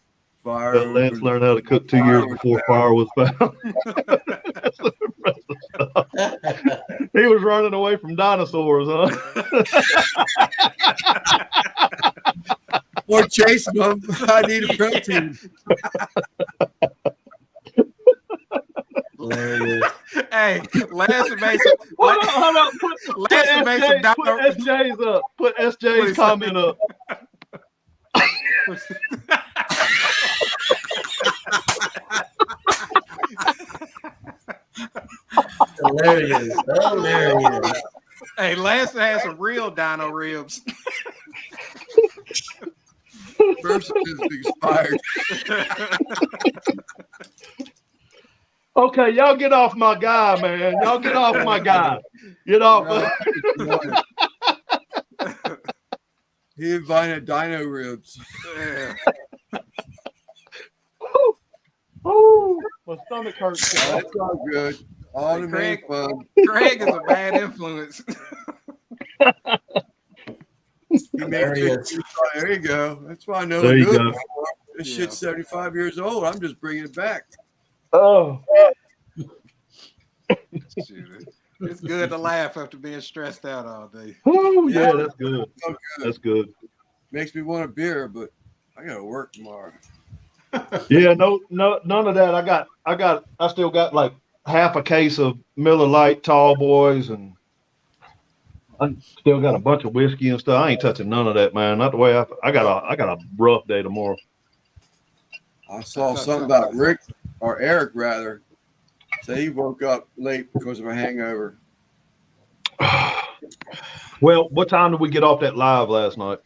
Fire. Lance learned how to cook 2 years before fire was found. He was running away from dinosaurs, huh? Or chasing them. I need a protein. Hey, Lance made some. Hold on. Lance made some. Put SJ's up. Put SJ's comment up. Hilarious. Hey, Lance had some real dino ribs. First is expired. Okay, y'all get off my guy, man. Y'all get off my guy. Get off. He invited dino ribs. Yeah. Oh, my stomach hurts. That's all good. All the Craig, fun. Craig is a bad influence. There you go. That's why I know. There you go. This shit's 75 years old. I'm just bringing it back. Oh. It's good to laugh after being stressed out all day. Oh, yeah, that's good. That's good. Makes me want a beer, but I gotta work tomorrow. Yeah, no, none of that. I still got like half a case of Miller Lite Tall Boys, and I still got a bunch of whiskey and stuff. I ain't touching none of that, man. Not the way I got a rough day tomorrow. I saw something about Rick or Eric rather. Say he woke up late because of a hangover. Well, what time did we get off that live last night?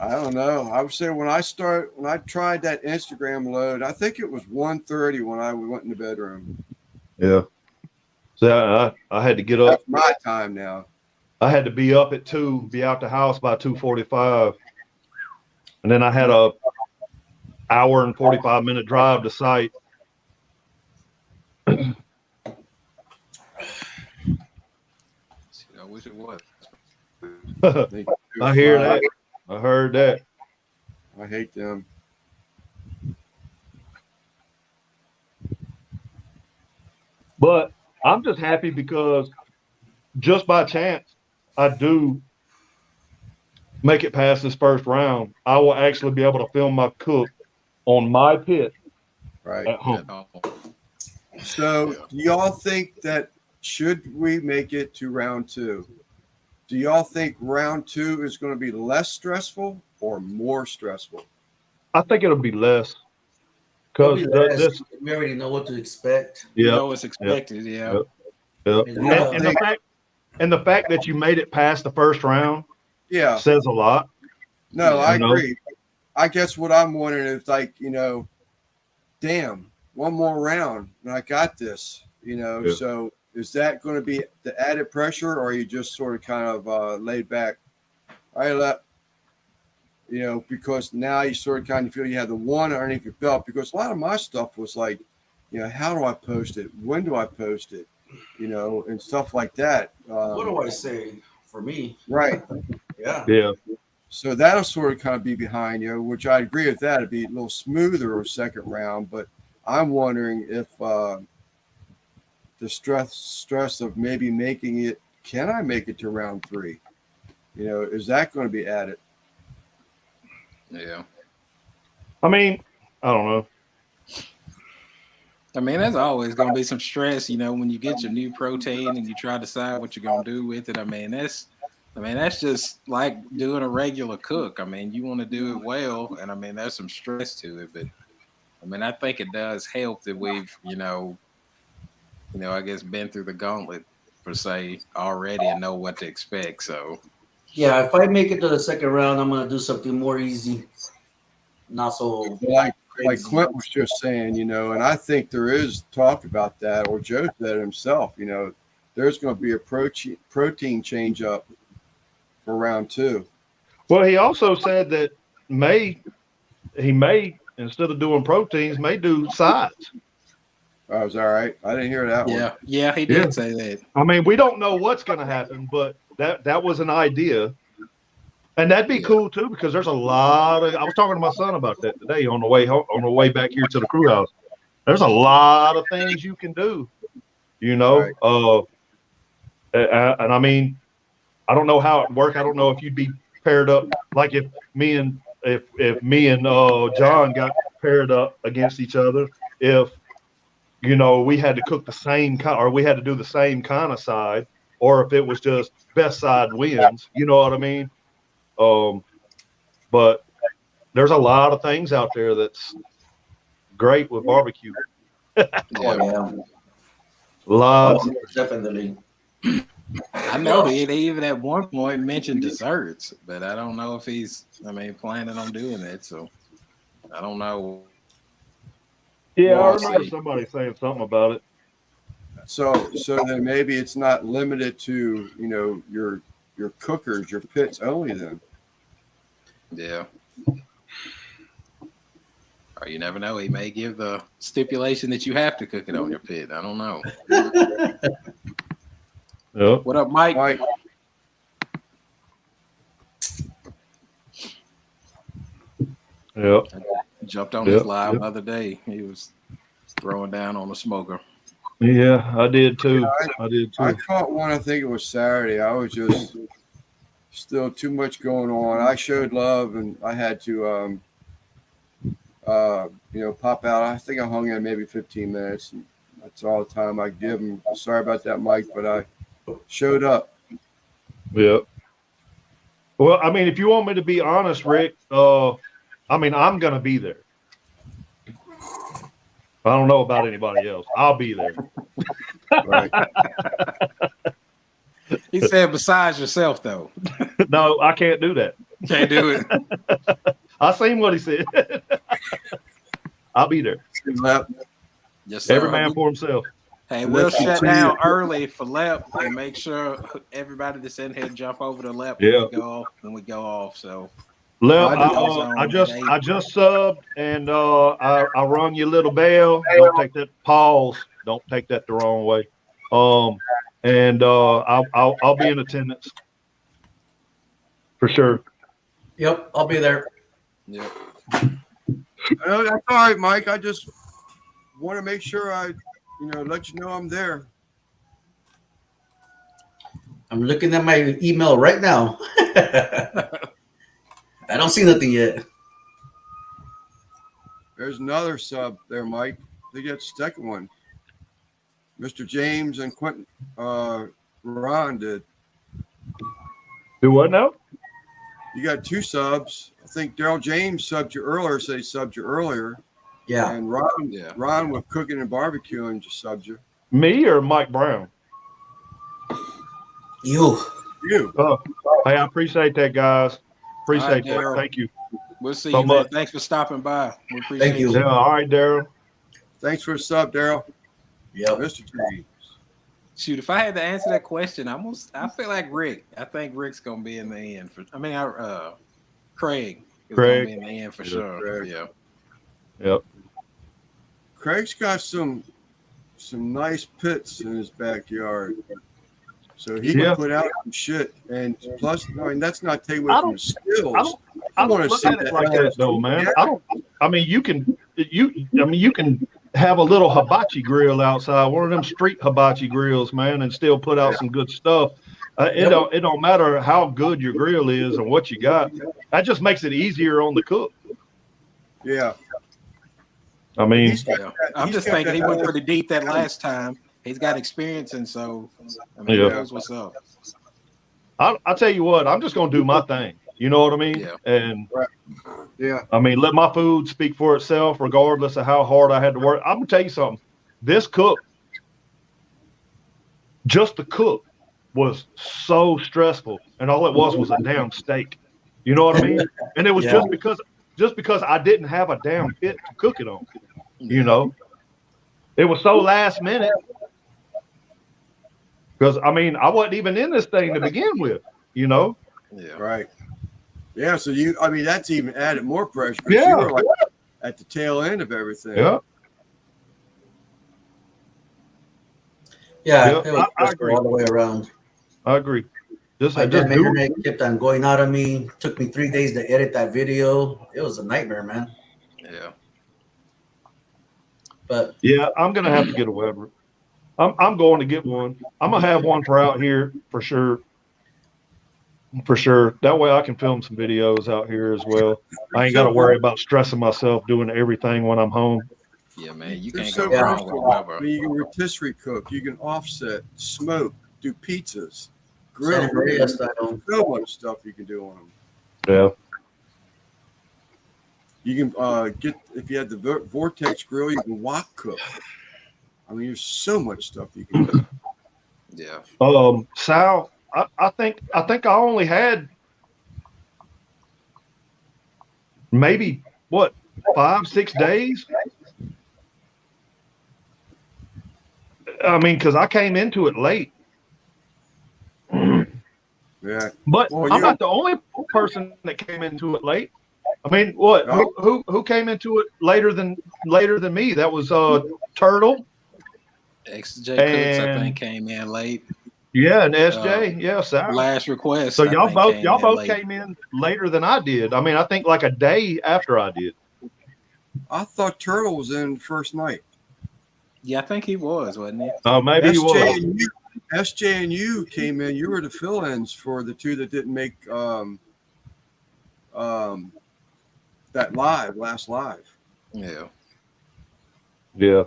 I don't know. I would say when I tried that Instagram load, I think it was 1:30 when I went in the bedroom. Yeah. So I had to get up. That's my time now. I had to be up at 2, be out the house by 2:45. And then I had a hour and 45-minute drive to site. I wish it was. I hear that. I heard that. I hate them. But I'm just happy because just by chance, I do make it past this first round. I will actually be able to film my cook on my pit Right. at home. So do y'all think that should we make it to round 2? Do y'all think round 2 is going to be less stressful or more stressful? I think it'll be less. Because we already know what to expect. You know what's expected, yeah. Yep. And the fact that you made it past the first round says a lot. No, I agree. I guess what I'm wondering is like, damn, one more round and I got this, so is that going to be the added pressure or are you just sort of kind of laid back? All right, because now you sort of kind of feel you have the one underneath your belt because a lot of my stuff was like, how do I post it? When do I post it? And stuff like that. What do I say for me? Right. Yeah. So that'll sort of kind of be behind you, which I agree with that. It'd be a little smoother or second round, but I'm wondering if the stress of maybe making it, can I make it to round 3? Is that going to be added? Yeah. I mean, I don't know. I mean, there's always going to be some stress, when you get your new protein and you try to decide what you're going to do with it. I mean, that's just like doing a regular cook. I mean, you want to do it well, and I mean, there's some stress to it, but I mean, I think it does help that we've, I guess been through the gauntlet per se already and know what to expect. So, yeah, if I make it to the second round, I'm going to do something more easy, not so like Quint was just saying, and I think there is talk about that, or Joe said it himself, there's going to be a protein change up for round 2. Well, he also said that he may, instead of doing proteins, may do sides. Oh, was all right. I didn't hear that one. Yeah, he did say that. I mean, we don't know what's going to happen, but that was an idea. And that'd be cool too, because there's a lot of. I was talking to my son about that today on the way home, on the way back here to the crew house. There's a lot of things you can do, you know. Right. And I mean, I don't know how it worked. I don't know if you'd be paired up, like if me and John got paired up against each other. If we had to cook the same kind, or we had to do the same kind of side, or if it was just best side wins. You know what I mean? But there's a lot of things out there that's great with barbecue. Lots. Definitely. I know they even at one point mentioned desserts, but I don't know if he's planning on doing that. So I don't know. Yeah, I remember somebody saying something about it. So then maybe it's not limited to your cookers, your pits only then. Yeah. Or you never know. He may give the stipulation that you have to cook it on your pit. I don't know. Yep. What up, Mike? Mike. Yep. Jumped on his live the other day. He was throwing down on the smoker. Yeah, I did too. I caught one. I think it was Saturday. I was just still too much going on. I showed love, and I had to, pop out. I think I hung in maybe 15 minutes, and that's all the time I give him. Sorry about that, Mike, but I showed up. Yeah. Well, I mean, if you want me to be honest, Rick, I'm gonna be there. I don't know about anybody else. I'll be there. Right. He said, besides yourself, though. No, I can't do that. Can't do it. I seen what he said. I'll be there. Yes, sir. Every man for himself. Hey, we'll shut down early for Lep and make sure everybody that's in here jump over to Lep when we go off. So Lep, I just subbed and I rung your little bell. Don't take that pause. Don't take that the wrong way. And I'll be in attendance for sure. Yep, I'll be there. Yep. That's all right, Mike. I just want to make sure I, let you know I'm there. I'm looking at my email right now. I don't see nothing yet. There's another sub there, Mike. They get the second one. Mr. James and Quentin Ron did. Do what now? You got two subs. I think Daryl James subbed you earlier. Said he subbed you earlier. Yeah. And Ron with cooking and barbecuing just subbed you. Me or Mike Brown? You. Oh, hey, I appreciate that, guys. Appreciate that. Darryl. Thank you. We'll see so you, man. much. Thanks for stopping by. We appreciate Thank you. Yeah, all right, Daryl. Thanks for the sub, Daryl. Yeah. Mr. James. Shoot, if I had to answer that question, I feel like Rick. I think Rick's gonna be in the end Craig is gonna be in the end for sure. Craig. Yeah. Yep. Craig's got some nice pits in his backyard. So he can put out some shit. And plus, that's not taking away from the skills. I want to see it like that though, man. You can have a little hibachi grill outside, one of them street hibachi grills, man, and still put out some good stuff. It don't matter how good your grill is and what you got. That just makes it easier on the cook. Yeah. I mean, I'm just thinking he went pretty deep that last time. He's got experience, and so he knows what's up. I'll tell you what, I'm just gonna do my thing. You know what I mean? Yeah. And yeah, let my food speak for itself, regardless of how hard I had to work. I'm gonna tell you something. This cook, just the cook, was so stressful, and all it was a damn steak. You know what I mean? And it was just because I didn't have a damn pit to cook it on. You know, it was so last minute. Because I wasn't even in this thing to begin with. You know? Yeah. Right. Yeah. So that's even added more pressure. Yeah. You were like at the tail end of everything. Yeah. Yeah, Yeah, it was I stressful agree. all the way around. I agree. My Just damn do internet it. kept on going out of me. Took me 3 days to edit that video. It was a nightmare, man. Yeah. But Yeah, I'm gonna have to get a Weber. I'm going to get one. I'm gonna have one for out here for sure. For sure. That way I can film some videos out here as well. I ain't got to worry about stressing myself doing everything when I'm home. Yeah, man. You They're can't so go wrong with a versatile. I Weber. mean, you can rotisserie cook, you can offset, smoke, do pizzas, grill. Santa Maria style. So much stuff you can do on them. Yeah. You can get, if you had the vortex grill, you can wok cook. I mean, there's so much stuff you can do. Yeah. Sal, I think I only had maybe what 5-6 days. I mean, because I came into it late. Yeah. But Well, I'm not the only person that came into it late. I mean, what? Who came into it later than me? That was Turtle. XJ Cooks, I And think, came in late. yeah, and SJ, yeah, Sal. Last Request. So I think y'all both late. came in later than I did. I mean, I think like a day after I did. I thought Turtle was in first night. Yeah, I think he was, wasn't he? Oh, maybe he was. SJ and you came in. You were the fill-ins for the two that didn't make that last live. Yeah. Yeah.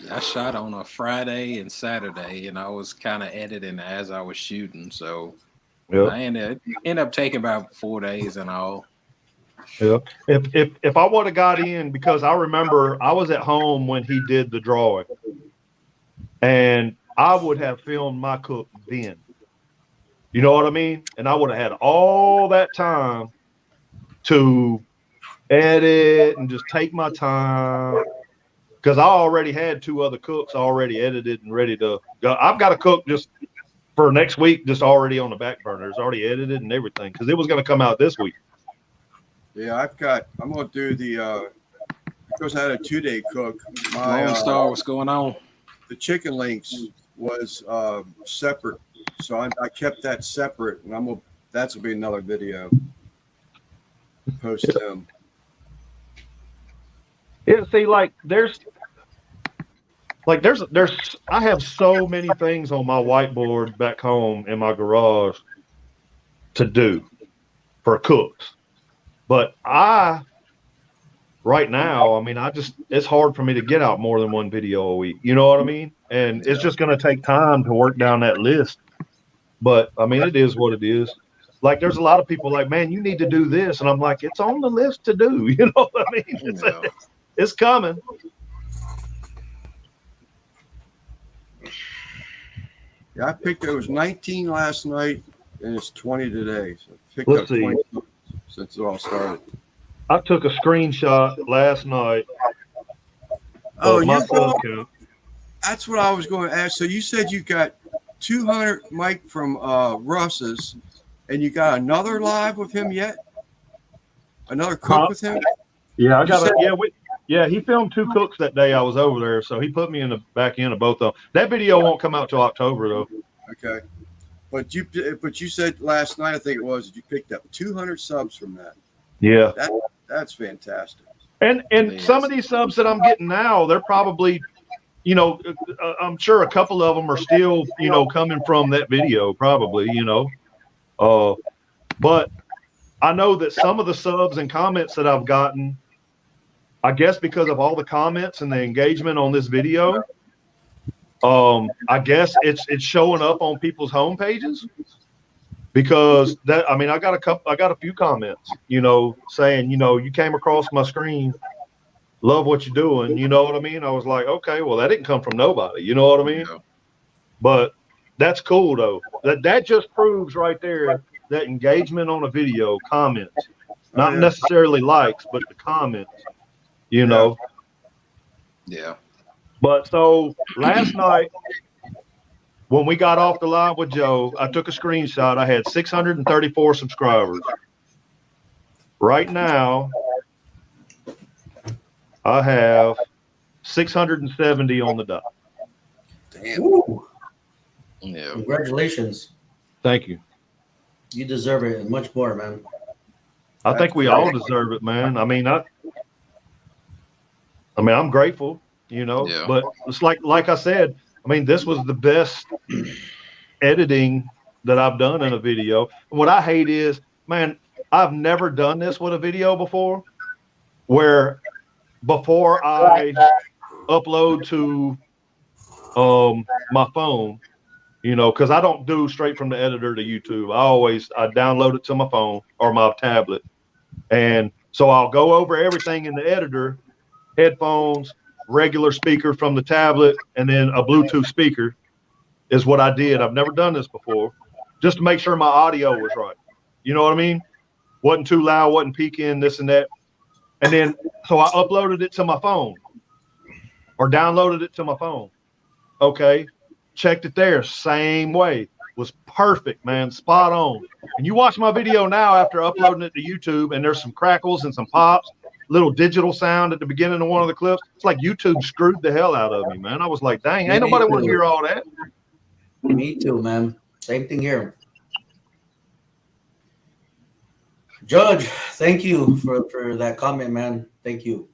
I shot on a Friday and Saturday, and I was kind of editing as I was shooting. So I ended up taking about 4 days and all. Yeah. If I would have got in, because I remember I was at home when he did the drawing, and I would have filmed my cook then. You know what I mean? And I would have had all that time to edit and just take my time. Because I already had 2 other cooks already edited and ready to go. I've got a cook just for next week, just already on the back burner. It's already edited and everything because it was going to come out this week. Yeah, I'm going to do because I had a 2-day cook. Lone Star, what's going on? The chicken links was separate. So I kept that separate, and that's going to be another video. Post them. Yeah, see, there's I have so many things on my whiteboard back home in my garage to do for cooks. But right now, I mean, it's hard for me to get out more than 1 video a week. You know what I mean? And it's just going to take time to work down that list. But I mean, it is what it is. Like, there's a lot of people like, man, you need to do this. And I'm like, it's on the list to do. You know what I mean? It's coming. Yeah, it was 19 last night, and it's 20 today. So I picked up 20 since it all started. I took a screenshot last night. Oh, that's what I was going to ask. So you said you got 200 Mike from Russ's, and you got another live with him yet? Another cook with him? Yeah, I got he filmed 2 cooks that day I was over there, so he put me in the back end of both of them. That video won't come out till October though. Okay, but you said last night, I think it was, you picked up 200 subs from that. Yeah, that's fantastic. And some of these subs that I'm getting now, they're probably, you know, I'm sure a couple of them are still, you know, coming from that video, probably, you know. But I know that some of the subs and comments that I've gotten, I guess because of all the comments and the engagement on this video, I guess it's showing up on people's home pages, because I got a few comments, you know, saying, you know, you came across my screen, love what you're doing, you know what I mean? I was like, okay, well, that didn't come from nobody, you know what I mean? Yeah. But that's cool though. That just proves right there that engagement on a video, comments, not necessarily likes, but the comments. You know? Yeah. But so last night, when we got off the line with Joe, I took a screenshot. I had 634 subscribers. Right now, I have 670 on the dot. Damn. Woo. Yeah. Congratulations. Thank you. You deserve it and much more, man. I think we all deserve it, man. I mean, I'm grateful, you know, Yeah. but it's like I said, I mean, this was the best editing that I've done in a video. What I hate is, man, I've never done this with a video before, where before I upload to my phone, you know, because I don't do straight from the editor to YouTube. I download it to my phone or my tablet. And so I'll go over everything in the editor, headphones, regular speaker from the tablet, and then a Bluetooth speaker is what I did. I've never done this before, just to make sure my audio was right. You know what I mean? Wasn't too loud, wasn't peaking, this and that. And then, so I uploaded it to my phone or downloaded it to my phone. Okay. Checked it there. Same way. Was perfect, man. Spot on. And you watch my video now after uploading it to YouTube, and there's some crackles and some pops, little digital sound at the beginning of one of the clips. It's like YouTube screwed the hell out of me, man. I was like, dang, ain't nobody want to hear all that. Me too, man. Same thing here. Judge, thank you for that comment, man. Thank you.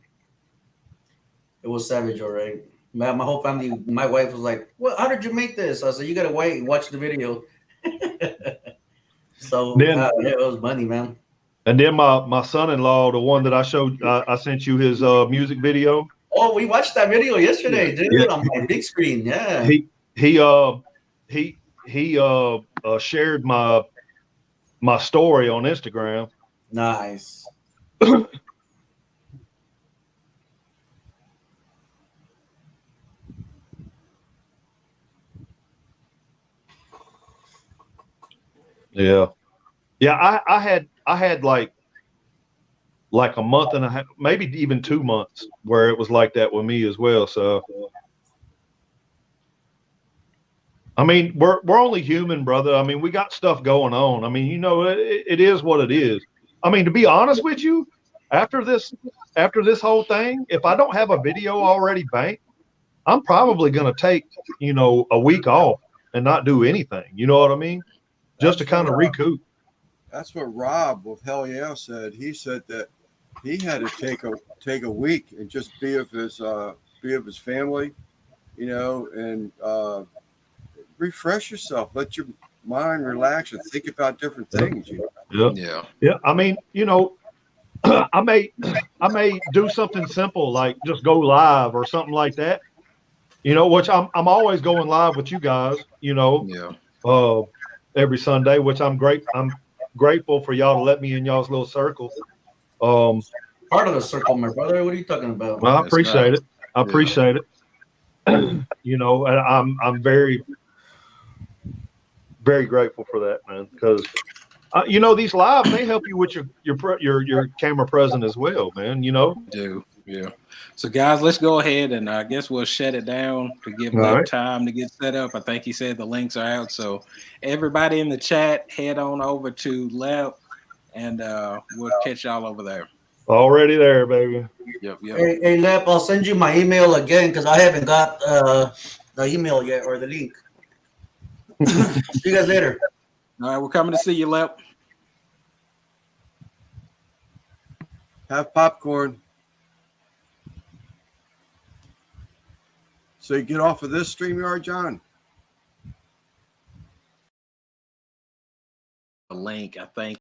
It was savage, all right. My whole family, my wife was like, "Well, how did you make this?" I said, "You gotta wait and watch the video." So Then, it was money, man. And then my son-in-law, the one that I showed, I sent you his music video. Oh, we watched that video yesterday, dude, Yeah. on my big screen. Yeah. He shared my story on Instagram. Nice. Yeah. I had like a month and a half, maybe even 2 months where it was like that with me as well. So, I mean, we're only human, brother. I mean, we got stuff going on. I mean, you know, it is what it is. I mean, to be honest with you, after this whole thing, if I don't have a video already banked, I'm probably going to take, you know, a week off and not do anything. You know what I mean? Just to kind of recoup. That's what Rob with Hell Yeah said. He said that he had to take a week and just be of his family, you know, and refresh yourself. Let your mind relax and think about different things. You know? Yeah. I mean, you know, I may do something simple like just go live or something like that. You know, which I'm always going live with you guys. You know, every Sunday, which I'm grateful for y'all to let me in y'all's little circle. Part of the circle, my brother. What are you talking about? Well, I appreciate it. I appreciate it. You know, and I'm very, very grateful for that, man. Because you know, these lives, they help you with your camera present as well, man. You know. Yeah. So guys, let's go ahead and I guess we'll shut it down to give Lep time to get set up. I think he said the links are out. So everybody in the chat, head on over to Lep and we'll catch y'all over there. Already there, baby. Yep. Hey, Lep, I'll send you my email again because I haven't got the email yet or the link. See you guys later. All right, we're coming to see you, Lep. have popcorn. So you get off of this StreamYard, John? The link, I think.